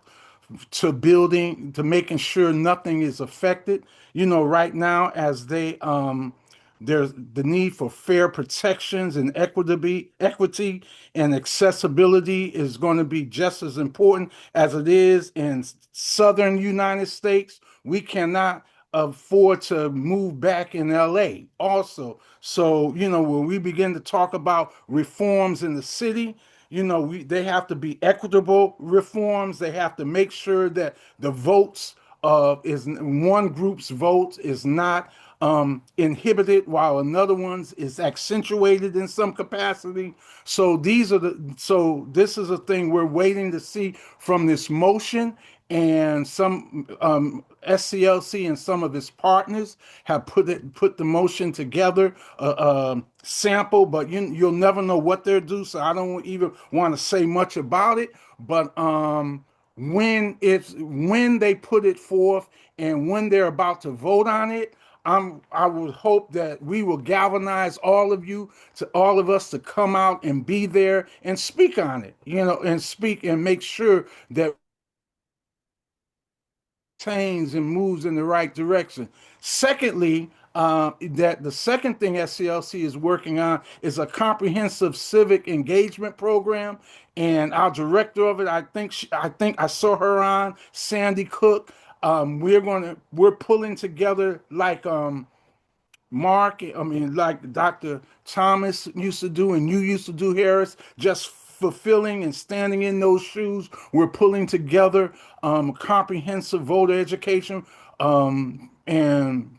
to building, to making sure nothing is affected. Right now, as there's the need for fair protections and equity and accessibility is going to be just as important as it is in southern United States. We cannot afford to move back in LA also. So, when we begin to talk about reforms in the city, they have to be equitable reforms. They have to make sure that the votes is one group's vote is not inhibited while another one's is accentuated in some capacity. So this is a thing we're waiting to see from this motion, and some SCLC and some of its partners have put the motion together, sample, but you'll never know what they'll do. So I don't even want to say much about it. But when they put it forth and when they're about to vote on it, I would hope that we will galvanize all of us to come out and be there and speak on it, and speak and make sure that change and moves in the right direction. Secondly, that the second thing SCLC is working on is a comprehensive civic engagement program, and our director of it, I think I saw her on Sandy Cook. We're pulling together like Mark, I mean, like Dr. Thomas used to do and you used to do, Harris, just fulfilling and standing in those shoes. We're pulling together comprehensive voter education and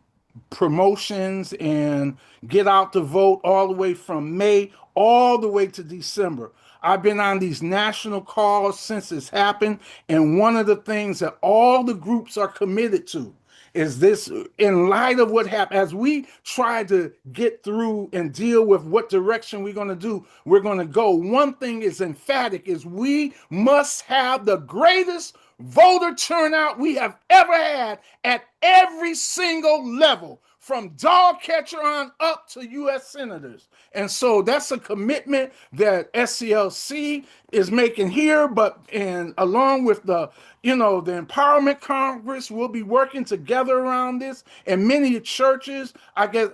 promotions and get out to vote all the way from May all the way to December. I've been on these national calls since it's happened. And one of the things that all the groups are committed to is this, in light of what happened, as we try to get through and deal with what direction we're going to do, we're going to go. One thing is emphatic is we must have the greatest voter turnout we have ever had at every single level, from dog catcher on up to U.S. senators. And so that's a commitment that SCLC is making here, but and along with the Empowerment Congress, we'll be working together around this. And many churches, I guess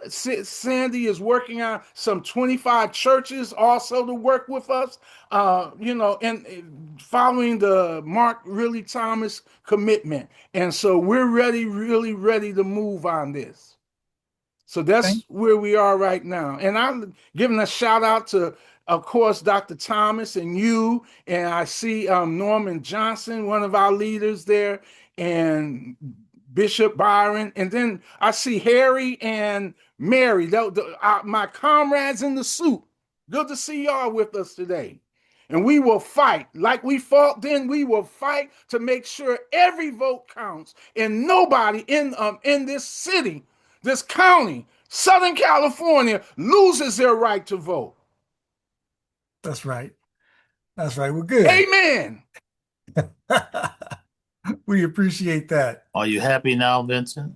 Sandy is working on some 25 churches also to work with us, and following the Mark Really Thomas commitment. And so we're ready, really ready to move on this. So that's Thank, where we are right now. And I'm giving a shout out to, of course, Dr. Thomas and you. And I see Norman Johnson, one of our leaders there, and Bishop Byron. And then I see Harry and Mary, my comrades in the suit. Good to see y'all with us today. And we will fight like we fought then. We will fight to make sure every vote counts, and nobody in this city, this county, Southern California, loses their right to vote. that's right. That's right. Well, good. Amen. We appreciate that. Are you happy now, Vincent?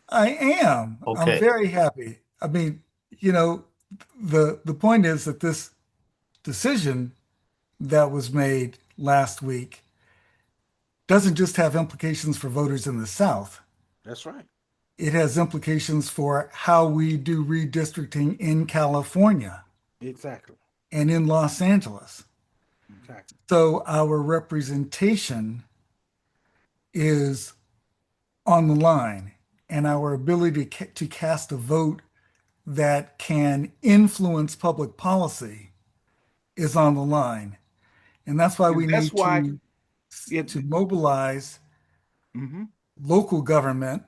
I am. I'm Okay. very happy. I mean, you know, the point is that this decision that was made last week doesn't just have implications for voters in the South. That's right. It has implications for how we do redistricting in California Exactly. and in Los Angeles. Exactly. So our representation is on the line, and our ability to cast a vote that can influence public policy is on the line. And that's why And we that's need why it. to mobilize Mhm. local government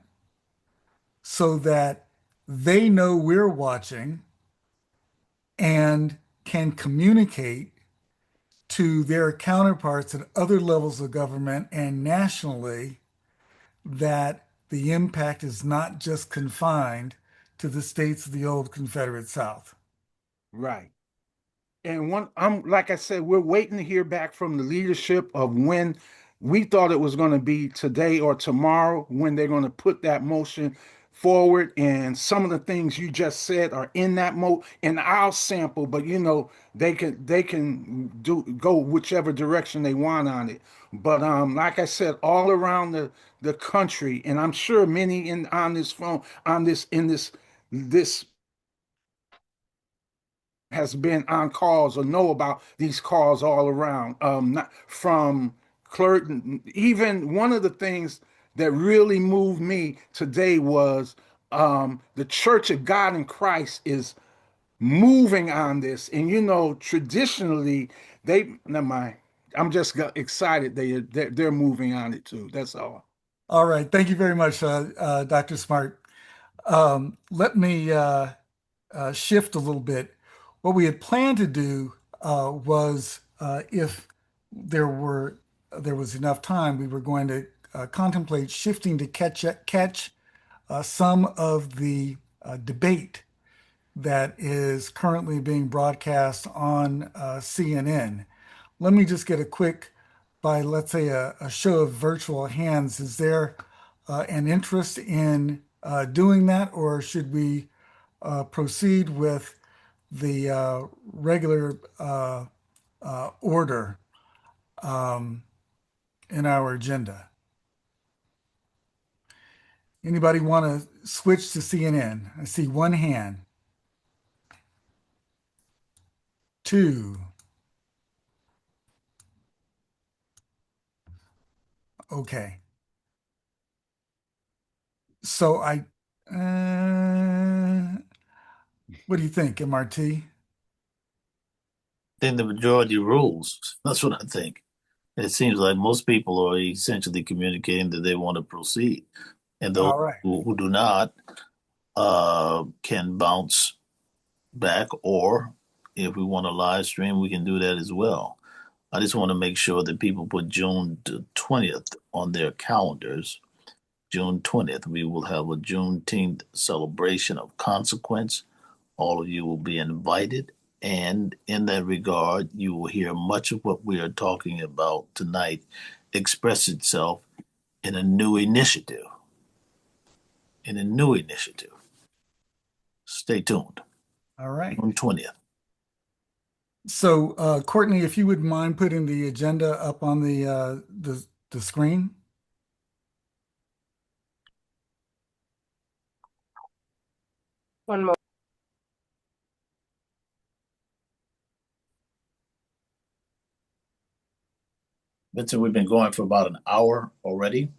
so that they know we're watching and can communicate to their counterparts at other levels of government and nationally that the impact is not just confined to the states of the old Confederate South. Right. And I'm like I said, we're waiting to hear back from the leadership of when we thought it was going to be today or tomorrow when they're going to put that motion forward. And some of the things you just said are in that in our sample, but they can go whichever direction they want on it. But like I said, all around the country, and I'm sure many in on this phone on this in this has been on calls or know about these calls all around. Not from clerk, even one of the things that really moved me today was the Church of God in Christ is moving on this, and traditionally they never mind. I'm just excited they're moving on it too. That's all. All right. Thank you very much, Dr. Smart. Let me shift a little bit. What we had planned to do was, if there were there was enough time, we were going to contemplate shifting to catch some of the debate that is currently being broadcast on CNN. Let me just get a quick, by let's say a show of virtual hands. Is there an interest in doing that, or should we proceed with the regular order in our agenda? Anybody want to switch to CNN? I see one hand, two. Okay. So uh, what do you think, MRT? Think the majority rules. That's what I think. It seems like most people are essentially communicating that they want to proceed, and those All right. who do not can bounce back, or if we want to live stream, we can do that as well. I just want to make sure that people put June 20th on their calendars. June 20th, we will have a Juneteenth celebration of consequence. All of you will be invited. And in that regard, you will hear much of what we are talking about tonight express itself in a new initiative. In a new initiative. Stay tuned. All right. June 20th. So, Courtney, if you would mind putting the agenda up on the screen. One moment. Vincent, we've been going for about an hour already.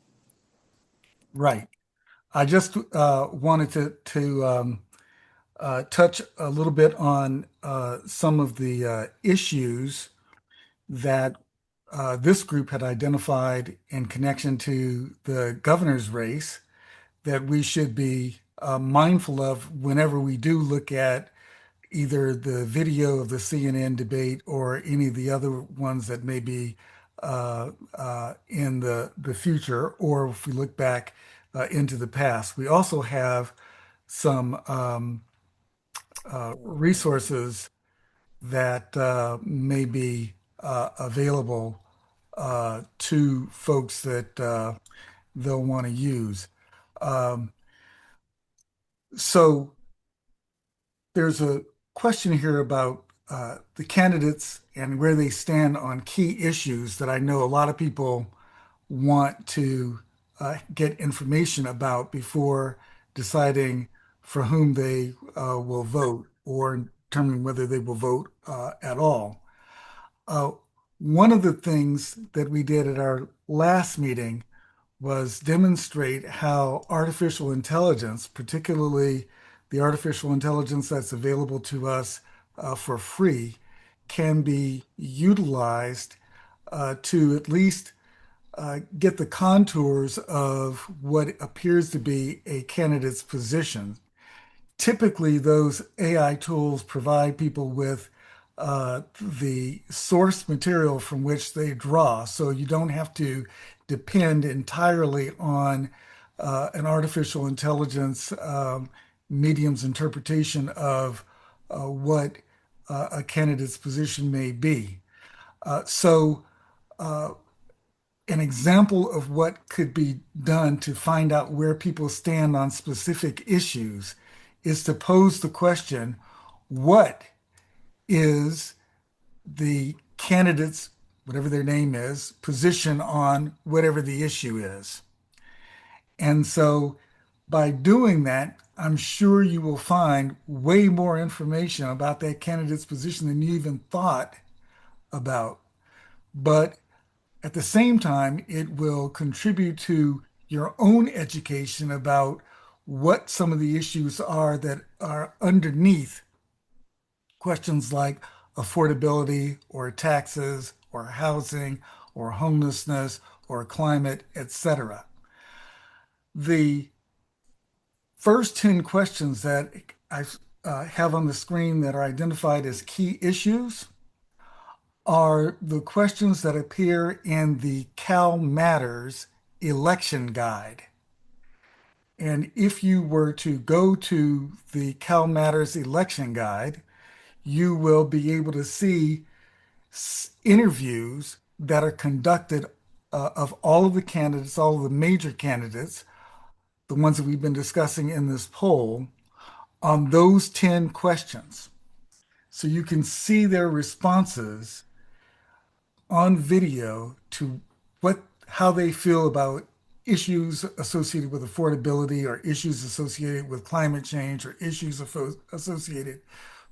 Right. I just wanted to touch a little bit on some of the issues that this group had identified in connection to the governor's race that we should be mindful of whenever we do look at either the video of the CNN debate or any of the other ones that may be in the future, or if we look back into the past. We also have some resources that may be available to folks that they'll want to use. Um, so there's a question here about the candidates and where they stand on key issues that I know a lot of people want to get information about before deciding for whom they will vote or determining whether they will vote at all. Uh, One of the things that we did at our last meeting was demonstrate how artificial intelligence, particularly the artificial intelligence that's available to us for free, can be utilized to at least get the contours of what appears to be a candidate's position. Typically, those AI tools provide people with the source material from which they draw, so you don't have to depend entirely on an artificial intelligence medium's interpretation of what a candidate's position may be. So an example of what could be done to find out where people stand on specific issues is to pose the question, what is the candidate's, whatever their name is, position on whatever the issue is? And so by doing that, I'm sure you will find way more information about that candidate's position than you even thought about. But at the same time, it will contribute to your own education about what some of the issues are that are underneath questions like affordability or taxes or housing or homelessness or climate, etc. The first 10 questions that I have on the screen that are identified as key issues are the questions that appear in the Cal Matters election guide. And if you were to go to the Cal Matters election guide, you will be able to see interviews that are conducted of all of the candidates, all of the major candidates, the ones that we've been discussing in this poll, on those 10 questions. So you can see their responses on video to what how they feel about issues associated with affordability or issues associated with climate change or issues associated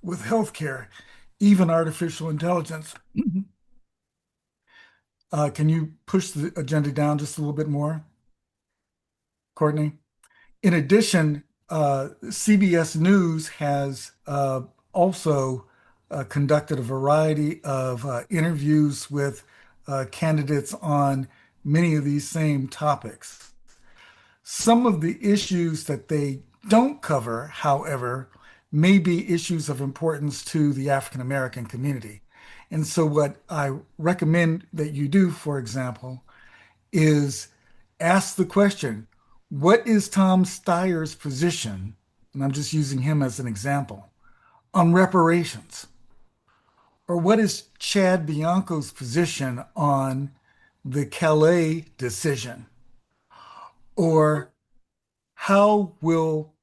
with healthcare, even artificial intelligence. Can you push the agenda down just a little bit more, Courtney? In addition, CBS News has also conducted a variety of interviews with candidates on many of these same topics. Some of the issues that they don't cover, however, may be issues of importance to the African American community. And so, what I recommend that you do, for example, is ask the question, what is Tom Steyer's position? And I'm just using him as an example on reparations. Or what is Chad Bianco's position on the Calais decision? Or how will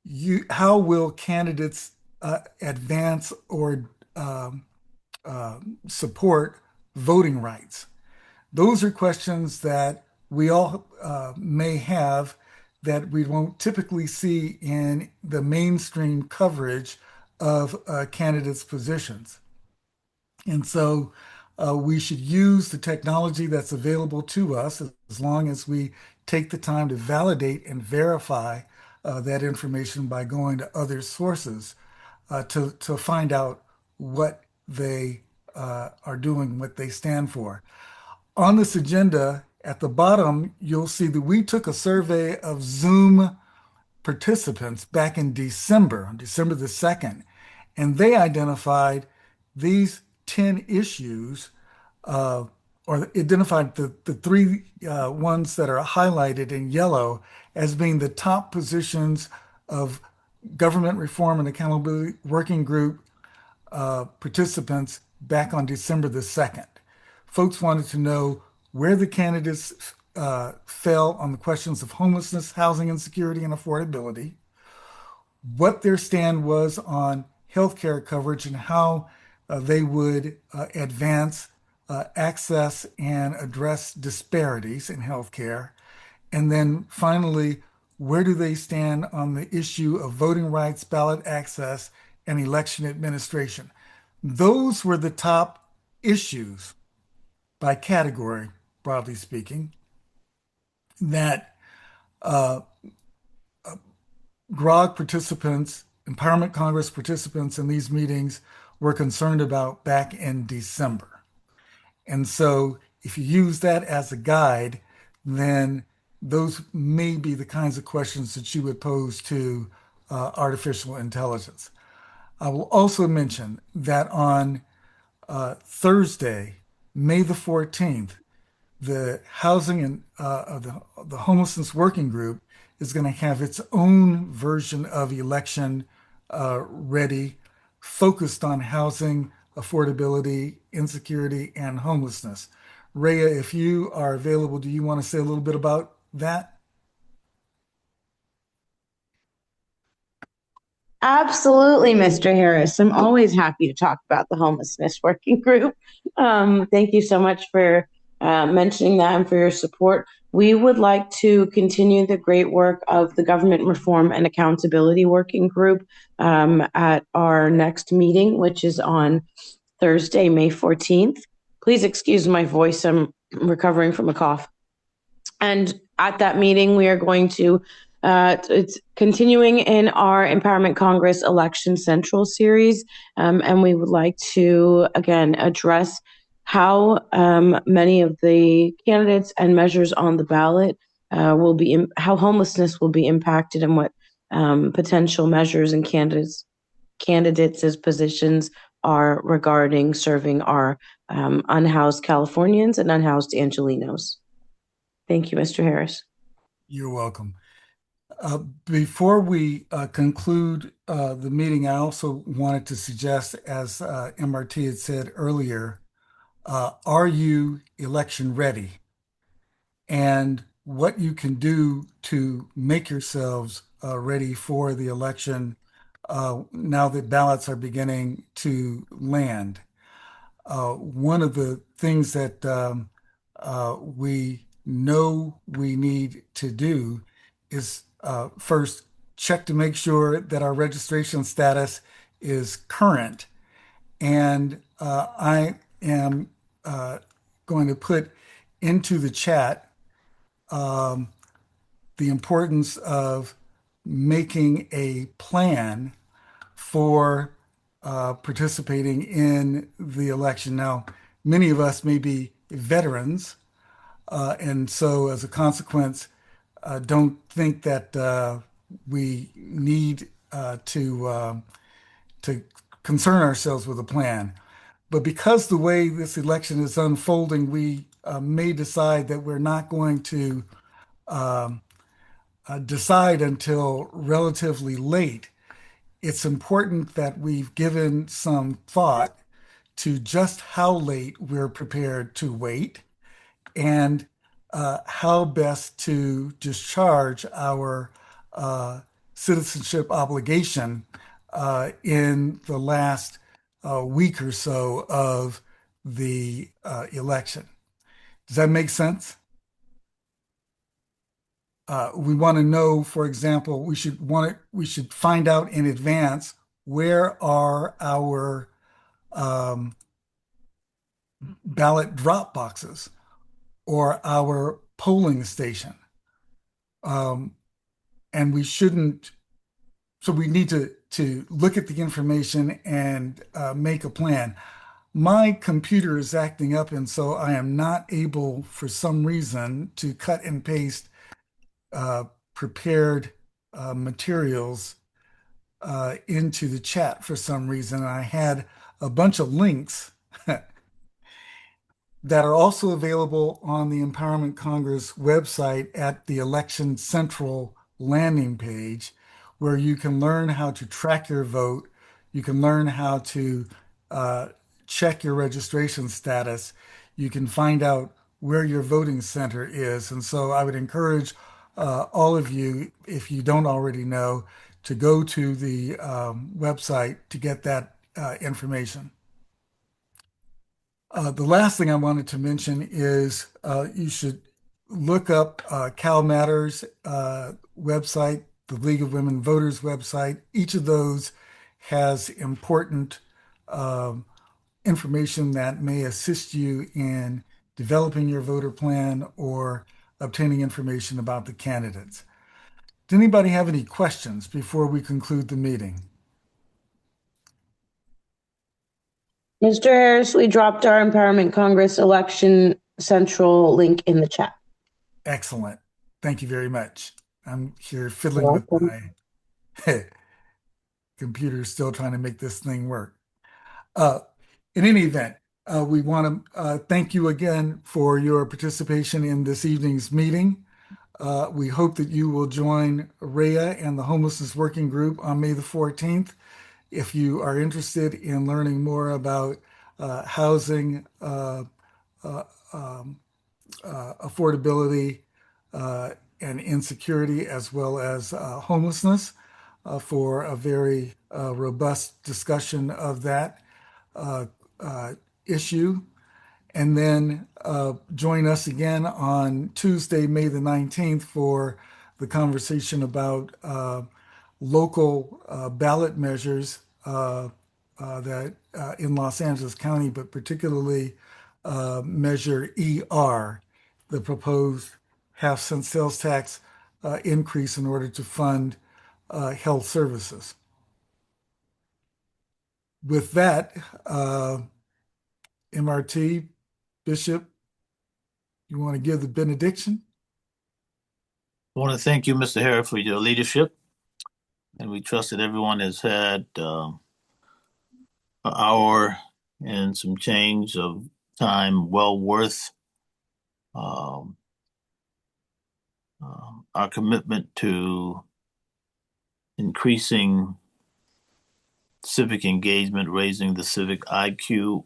candidates advance or support voting rights? Those are questions that we all may have that we won't typically see in the mainstream coverage of candidates' positions. And so we should use the technology that's available to us as long as we take the time to validate and verify that information by going to other sources to find out what they are doing, what they stand for. On this agenda, at the bottom, you'll see that we took a survey of Zoom participants back in December, on December the 2nd, and they identified these 10 issues, uh, or identified the three ones that are highlighted in yellow as being the top positions of government reform and accountability working group participants back on December the 2nd. Folks wanted to know where the candidates fell on the questions of homelessness, housing insecurity, and affordability, what their stand was on healthcare coverage and how they would advance access and address disparities in healthcare. And then finally, where do they stand on the issue of voting rights, ballot access, and election administration? Those were the top issues by category, broadly speaking, that GROG participants, Empowerment Congress participants in these meetings were concerned about back in December. And so if you use that as a guide, then those may be the kinds of questions that you would pose to artificial intelligence. I will also mention that on Thursday, May the 14th, the housing and the homelessness working group is going to have its own version of election ready, focused on housing, affordability, insecurity, and homelessness. Rhea, if you are available, do you want to say a little bit about that? Absolutely, Mr. Harris. I'm always happy to talk about the homelessness working group. Thank you so much for mentioning that and for your support. We would like to continue the great work of the Government Reform and Accountability Working Group at our next meeting, which is on Thursday, May 14th. Please excuse my voice. I'm recovering from a cough. And at that meeting, we are going to, it's continuing in our Empowerment Congress Election Central series. And we would like to, again, address how many of the candidates and measures on the ballot how homelessness will be impacted and what potential measures and candidates' positions are regarding serving our unhoused Californians and unhoused Angelenos. Thank you, Mr. Harris. You're welcome. Before we conclude the meeting, I also wanted to suggest, as MRT had said earlier, are you election ready? And what you can do to make yourselves ready for the election now that ballots are beginning to land. One of the things that we know we need to do is first check to make sure that our registration status is current. And I am going to put into the chat the importance of making a plan for participating in the election. Now, many of us may be veterans, and so as a consequence, don't think that we need to concern ourselves with a plan. But because the way this election is unfolding, we may decide that we're not going to decide until relatively late. It's important that we've given some thought to just how late we're prepared to wait and how best to discharge our uh, citizenship obligation in the last week or so of the election. Does that make sense? We want to know, for example, we should find out in advance where are our um, ballot drop boxes or our polling station. Um, and we shouldn't, so we need to look at the information and make a plan. My computer is acting up, and so I am not able, for some reason, to cut and paste uh, prepared materials into the chat for some reason. I had a bunch of links that are also available on the Empowerment Congress website at the Election Central landing page, where you can learn how to track your vote. You can learn how to uh, check your registration status. You can find out where your voting center is. And so I would encourage all of you, if you don't already know, to go to the website to get that information. The last thing I wanted to mention is you should look up Cal Matters website, the League of Women Voters website. Each of those has important um, information that may assist you in developing your voter plan or obtaining information about the candidates. Does anybody have any questions before we conclude the meeting? Mr. Harris, we dropped our Empowerment Congress Election Central link in the chat. Excellent. Thank you very much. I'm here fiddling with Welcome. my computer, still trying to make this thing work. Uh, in any event, we want to thank you again for your participation in this evening's meeting. We hope that you will join Rhea and the Homelessness Working Group on May the 14th. If you are interested in learning more about housing, uh, um, affordability, and insecurity, as well as homelessness, for a very robust discussion of that uh, uh, issue. And then join us again on Tuesday, May the 19th, for the conversation about local ballot measures that in Los Angeles County, but particularly Measure ER, the proposed half-cent sales tax increase in order to fund health services. With that, MRT, Bishop, you want to give the benediction? I want to thank you, Mr. Harris, for your leadership. And we trust that everyone has had an hour and some change of time well worth um, our commitment to increasing civic engagement, raising the civic IQ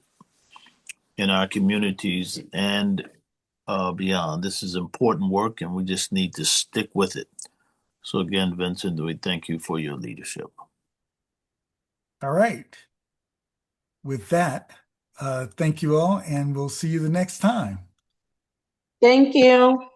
in our communities and beyond. This is important work, and we just need to stick with it. So again, Vincent, we thank you for your leadership. All right. With that, thank you all, and we'll see you the next time. Thank you.